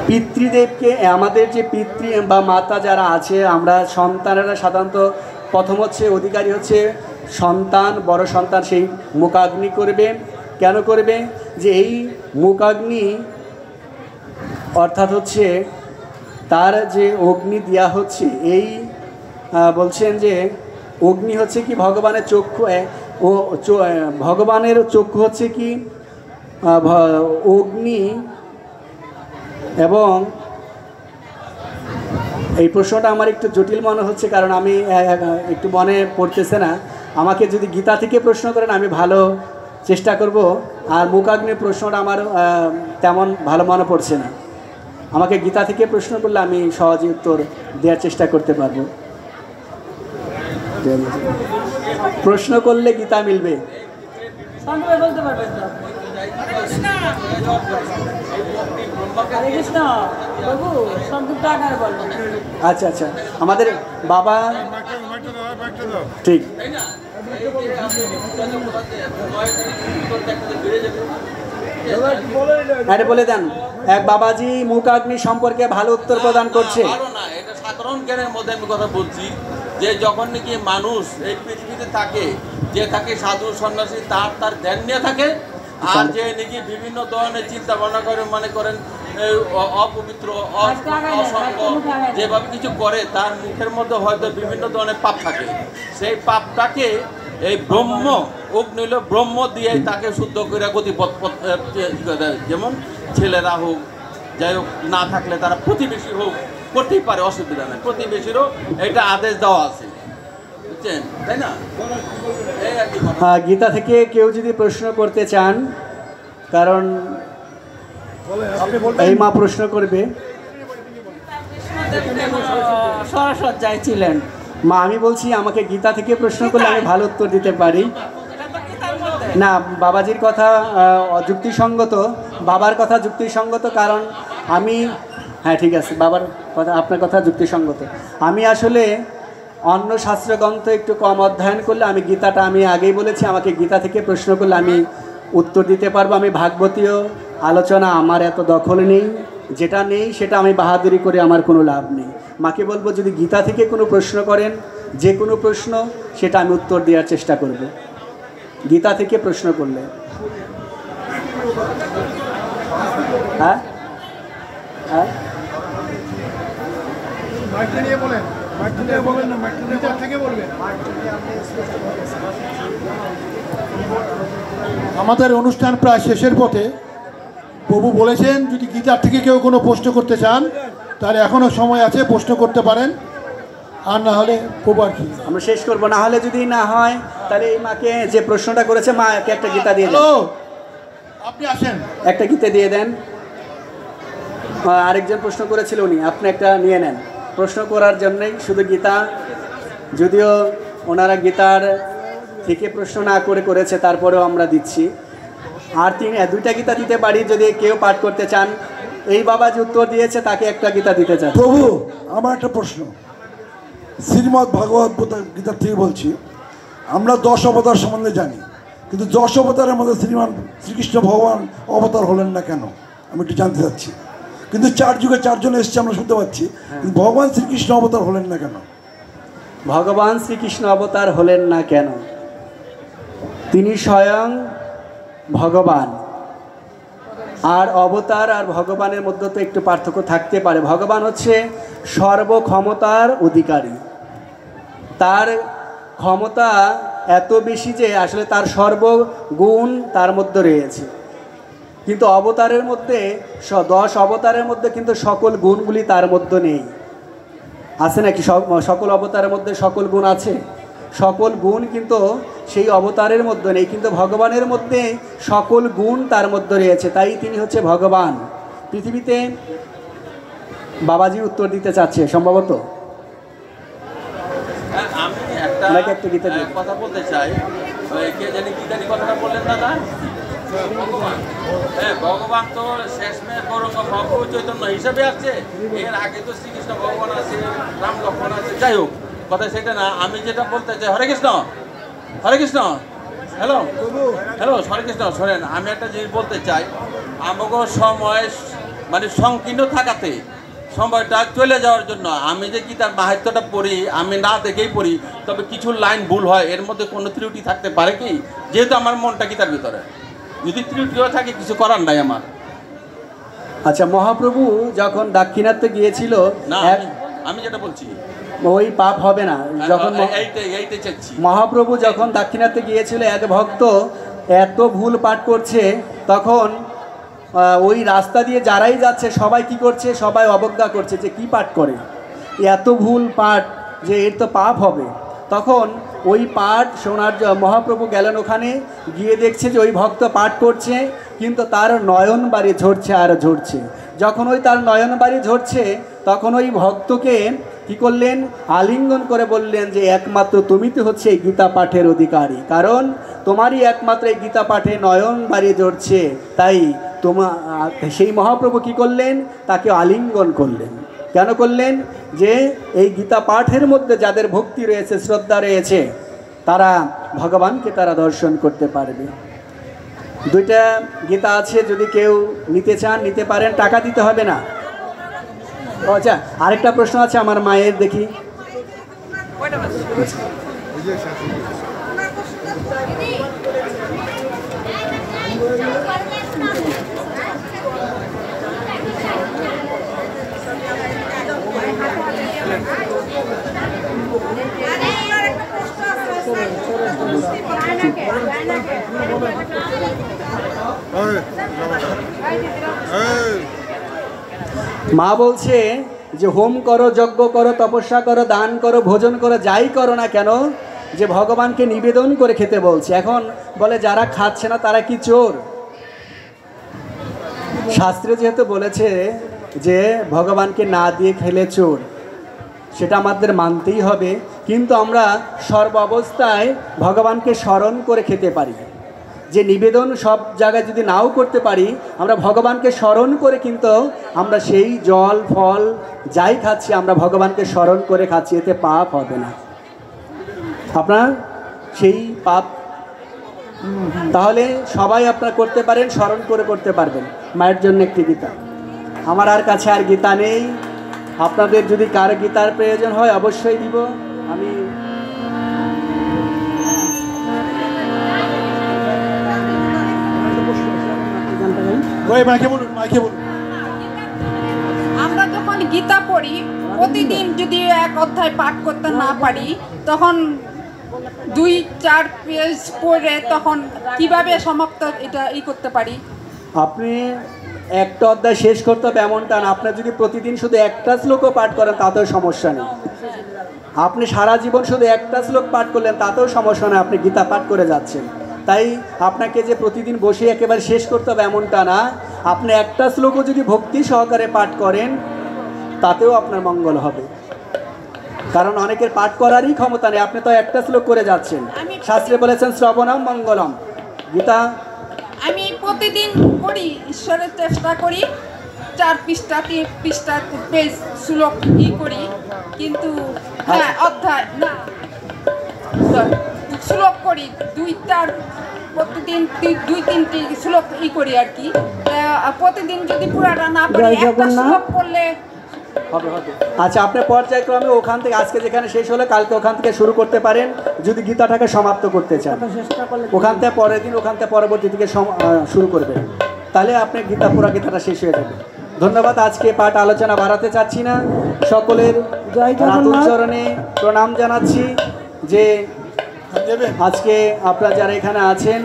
পিতৃদেবকে, আমাদের যে পিতৃ বা মাতা যারা আছে, আমরা সন্তানেরা সাধারণত প্রথম হচ্ছে অধিকারী হচ্ছে সন্তান, বড় সন্তান, সেই মুখাগ্নি করবে। কেন করবে? যে এই মুখাগ্নি অর্থাৎ হচ্ছে তার যে অগ্নি দেওয়া হচ্ছে, এই বলছেন যে অগ্নি হচ্ছে কি ভগবানের চক্ষু, ও ভগবানের চক্ষু হচ্ছে কি অগ্নি। এবং এই প্রশ্নটা আমার একটু জটিল মনে হচ্ছে, কারণ আমি একটু মনে পড়তেছে না। আমাকে যদি গীতা থেকে প্রশ্ন করেন আমি ভালো চেষ্টা করব, আর মুখাগ্নির প্রশ্নটা আমার তেমন ভালো মনে পড়ছে না। আমাকে গীতা থেকে প্রশ্ন করলে আমি সহজে উত্তর দেওয়ার চেষ্টা করতে পারবো। প্রশ্ন করলে গীতা মিলবে। সংক্ষেপে বলতে পারবেন তো? হরে কৃষ্ণ বাবু, সংক্ষিপ্ত আকারে বলবেন। আচ্ছা আচ্ছা, আমাদের বাবা ঠিক আরে বলে দেন। এক বাবাজি মুখাগ্নি সম্পর্কে ভালো উত্তর প্রদান করছে। ভালো না, এটা সাধারণ জ্ঞানের মধ্যে আমি কথা বলছি, যে যখন নাকি মানুষ এই পৃথিবীতে থাকে, যে থাকে সাধু সন্ন্যাসী, তার ধ্যান নিয়ে থাকে, আর যে নাকি বিভিন্ন ধরনের চিন্তা ভাবনা করে, মনে করেন অপবিত্র, অসঙ্গ যেভাবে কিছু করে, তার মুখের মধ্যে হয়তো বিভিন্ন ধরনের পাপ থাকে। সেই পাপটাকে এই ব্রহ্ম অগ্নি ব্রহ্ম দিয়ে তাকে শুদ্ধ করে গতিপথ, যেমন ছেলেরা হোক, যাই হোক, না থাকলে তারা প্রতিবেশী হোক, করতেই পারে, অসুবিধা নেই। প্রতিবেশীরও এটা আদেশ দেওয়া আছে, বুঝছেন, তাই না? এই আর কি। গীতা থেকে কেউ যদি প্রশ্ন করতে চান, কারণ এই মা প্রশ্ন করবে। সরসজ্জায় ছিলেন। মা আমি বলছি আমাকে গীতা থেকে প্রশ্ন করলে আমি ভালো উত্তর দিতে পারি না। বাবাজির কথা যুক্তিসঙ্গত, বাবার কথা যুক্তিসঙ্গত, কারণ আমি, হ্যাঁ ঠিক আছে, বাবার কথা, আপনার কথা যুক্তিসঙ্গত। আমি আসলে অন্য শাস্ত্রগ্রন্থ একটু কম অধ্যয়ন করলে, আমি গীতাটা আমি আগেই বলেছি, আমাকে গীতা থেকে প্রশ্ন করলে আমি উত্তর দিতে পারবো। আমি ভাগবতীয় আলোচনা আমার এত দখল নেই, যেটা নেই সেটা আমি বাহাদুরি করে আমার কোনো লাভ নেই। মাকে বলবো যদি গীতা থেকে কোনো প্রশ্ন করেন, যে কোনো প্রশ্ন, সেটা আমি উত্তর দেওয়ার চেষ্টা করব গীতা থেকে প্রশ্ন করলে। হ্যাঁ হ্যাঁ আমাদের অনুষ্ঠান প্রায় শেষের পথে। প্রভু বলেছেন যদি গীতার থেকে কেউ কোনো প্রশ্ন করতে চান তাহলে এখনও সময় আছে, প্রশ্ন করতে পারেন। আর না হলে প্রভু আর কি আমরা শেষ করবো। না হলে যদি না হয় তাহলে এই মাকে যে প্রশ্নটা করেছে, মাকে একটা গীতা দিয়ে দেন। আপনি আসেন, একটা গীতা দিয়ে দেন। আরেকজন প্রশ্ন করেছিল উনি, আপনি একটা নিয়ে নেন। প্রশ্ন করার জন্যই শুধু গীতা, যদিও ওনারা গীতার থেকে প্রশ্ন না করে করেছে, তারপরেও আমরা দিচ্ছি। আর দুইটা গীতা দিতে পারি যদি কেউ পাঠ করতে চান। এই বাবা যে উত্তর দিয়েছে তাকে একটা গীতা দিতে চান। প্রভু, আমার একটা প্রশ্ন, শ্রীমদ্ ভাগবত গীতার থেকে বলছি, আমরা 10 অবতার সম্বন্ধে জানি, কিন্তু 10 অবতারের মধ্যে শ্রীকৃষ্ণ ভগবান অবতার হলেন না কেন, আমি একটু জানতে চাচ্ছি। কিন্তু 4 যুগে 4 জন এসছে আমরা শুনতে পাচ্ছি, কিন্তু ভগবান শ্রীকৃষ্ণ অবতার হলেন না কেন? ভগবান শ্রীকৃষ্ণ অবতার হলেন না কেন? তিনি স্বয়ং ভগবান। আর অবতার আর ভগবানের মধ্যে তো একটু পার্থক্য থাকতে পারে। ভগবান হচ্ছে সর্বক্ষমতার অধিকারী, তার ক্ষমতা এত বেশি যে আসলে তার সর্বগুণ তার মধ্যে রয়েছে। কিন্তু অবতারের মধ্যে 10 অবতারের মধ্যে কিন্তু সকল গুণগুলি তার মধ্যে নেই। আছে নাকি? সকল অবতারের মধ্যে সকল গুণ আছে, সকল গুণ কিন্তু সেই অবতারের মধ্যে নেই, কিন্তু ভগবানের মধ্যে সকল গুণ তার মধ্যে রয়েছে, তাই তিনি হচ্ছে ভগবান। পৃথিবীতে বাবাজি উত্তর দিতে চাচ্ছে সম্ভবত। আমি একটা কথা বলতে চাই। কে জানি কি জানি কথাটা বললেন দাদা? ভগবান, হ্যাঁ ভগবান তো শেষমেশ গৌরাঙ্গ মহাপ্রভু চৈতন্য হিসাবে আসছে। এর আগে তো শ্রীকৃষ্ণ ভগবান আছে, রাম লক্ষ্মণ আছে। যাই হোক, কথা সেটা না। আমি যেটা বলতে চাই, হরে কৃষ্ণ, হরে কৃষ্ণ, হ্যালো হ্যালো, হরে কৃষ্ণ। শোনেন, আমি একটা জিনিস বলতে চাই, আমাকে সময় মানে সংকীর্ণ থাকাতে সময়টা চলে যাওয়ার জন্য আমি যে গীতার মাহাত্ম্যটা পড়ি, আমি না দেখেই পড়ি, তবে কিছু লাইন ভুল হয়। এর মধ্যে কোনো ত্রুটি থাকতে পারে কি? যেহেতু আমার মনটা গীতার ভিতরে, যদি ত্রুটিও থাকে কিছু করার নাই আমার। আচ্ছা, মহাপ্রভু যখন দাক্ষিণাত্যে গিয়েছিল, না, আমি যেটা বলছি ওই পাপ হবে না। যখন এইটাই চাচ্ছি, মহাপ্রভু যখন দাক্ষিণাত্যে গিয়েছিল, এক ভক্ত এত ভুল পাঠ করছে, তখন ওই রাস্তা দিয়ে যারাই যাচ্ছে সবাই কি করছে, সবাই অবজ্ঞা করছে যে কি পাঠ করে, এত ভুল পাঠ, যে এর তো পাপ হবে। তখন ওই পাঠ শোনার মহাপ্রভু গেলেন ওখানে, গিয়ে দেখছে যে ওই ভক্ত পাঠ করছে, কিন্তু তার নয়ন বাড়ি ঝরছে আর ঝরছে। যখন ওই তার নয়ন বাড়ি ঝরছে, তখন ওই ভক্তকে কি করলেন, আলিঙ্গন করে বললেন যে একমাত্র তুমি তো হচ্ছে এই গীতা পাঠের অধিকারী, কারণ তোমারই একমাত্র এই গীতা পাঠে নয়ন বাড়ি ঝরছে। তাই সেই মহাপ্রভু কি করলেন, তাকে আলিঙ্গন করলেন। কেন করলেন? যে এই গীতা পাঠের মধ্যে যাদের ভক্তি রয়েছে, শ্রদ্ধা রয়েছে, তারা ভগবানকে তারা দর্শন করতে পারবে। দুইটা গীতা আছে, যদি কেউ নিতে চান নিতে পারেন, টাকা দিতে হবে না। আচ্ছা, আরেকটা প্রশ্ন আছে আমার মায়ের, দেখি। মা বলছে যে হোম করো, যজ্ঞ করো, তপস্যা করো, দান করো, ভোজন করো, যাই করো না কেন, যে ভগবানকে নিবেদন করে খেতে বলছে। এখন বলে যারা খাচ্ছে না তারা কি চোর? শাস্ত্রে যেহেতু বলেছে যে ভগবানকে না দিয়ে খেলে চোর, সেটা আমাদের মানতেই হবে। কিন্তু আমরা সর্ব অবস্থায় ভগবানকে স্মরণ করে খেতে পারি। যে নিবেদন সব জায়গায় যদি নাও করতে পারি, আমরা ভগবানকে স্মরণ করে কিন্তু আমরা সেই জল ফল যাই খাচ্ছি, আমরা ভগবানকে স্মরণ করে খাচ্ছি, এতে পাপ হবে না। আপনার সেই পাপ তাহলে সবাই আপনারা করতে পারেন, স্মরণ করে করতে পারবেন। মায়ের জন্য একটি গীতা। আমার আর কাছে আর গীতা নেই। আপনাদের যদি কার গীতার প্রয়োজন হয় অবশ্যই দিব। আমি আমরা যখন গীতা পড়ি, প্রতিদিন যদি এক অধ্যায় পাঠ করতে না পারি, তখন 2-4 পেজ পড়ে তখন কিভাবে সমাপ্ত এটা করতে পারি? আপনি একটা অধ্যায় শেষ করতে হবে এমনটা না। আপনার যদি প্রতিদিন শুধু একটা শ্লোকও পাঠ করেন তাতেও সমস্যা নেই। আপনি সারা জীবন শুধু একটা শ্লোক পাঠ করলেন তাতেও সমস্যা নেই, আপনি গীতা পাঠ করে যাচ্ছেন। তাই আপনাকে যে প্রতিদিন বসে একেবারে শেষ করতে হবে এমনটা না। আপনি একটা শ্লোকও যদি ভক্তি সহকারে পাঠ করেন তাতেও আপনার মঙ্গল হবে, কারণ অনেকের পাঠ করারই ক্ষমতা নেই। আপনি তো একটা শ্লোক করে যাচ্ছেন। শাস্ত্রে বলেছেন শ্রবণম মঙ্গলম। গীতা আমি প্রতিদিন করি, ঈশ্বরের চেষ্টা করি, 4 পৃষ্ঠা 3 পৃষ্ঠা পেজ শ্লোক করি, কিন্তু হ্যাঁ অধ্যায় না শ্লোক করি 2-4 প্রতিদিন 2-3টি শ্লোক করি আর কি। প্রতিদিন যদি পুরাটা না পড়ি, একটা শ্লোক পড়লে হবে। আচ্ছা, আপনার পর্যায়ক্রমে ওখান থেকে আজকে যেখানে শেষ হলো কালকে ওখান থেকে শুরু করতে পারেন যদি গীতাটাকে সমাপ্ত করতে চান। ওখান থেকে পরের দিন ওখান থেকে পরবর্তী থেকে শুরু করবেন, তাহলে আপনার পুরো গীতাটা শেষ হয়ে যাবে। ধন্যবাদ। আজকে পাঠ আলোচনা বাড়াতে চাচ্ছি না। সকলের রাতুল চরণে প্রণাম জানাচ্ছি যে আজকে আপনারা যারা এখানে আছেন,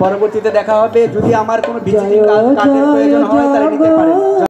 পরবর্তীতে দেখা হবে। যদি আমার কোনো ভিজিটিং কার্ডের প্রয়োজন হয় তাহলে নিতে পারেন।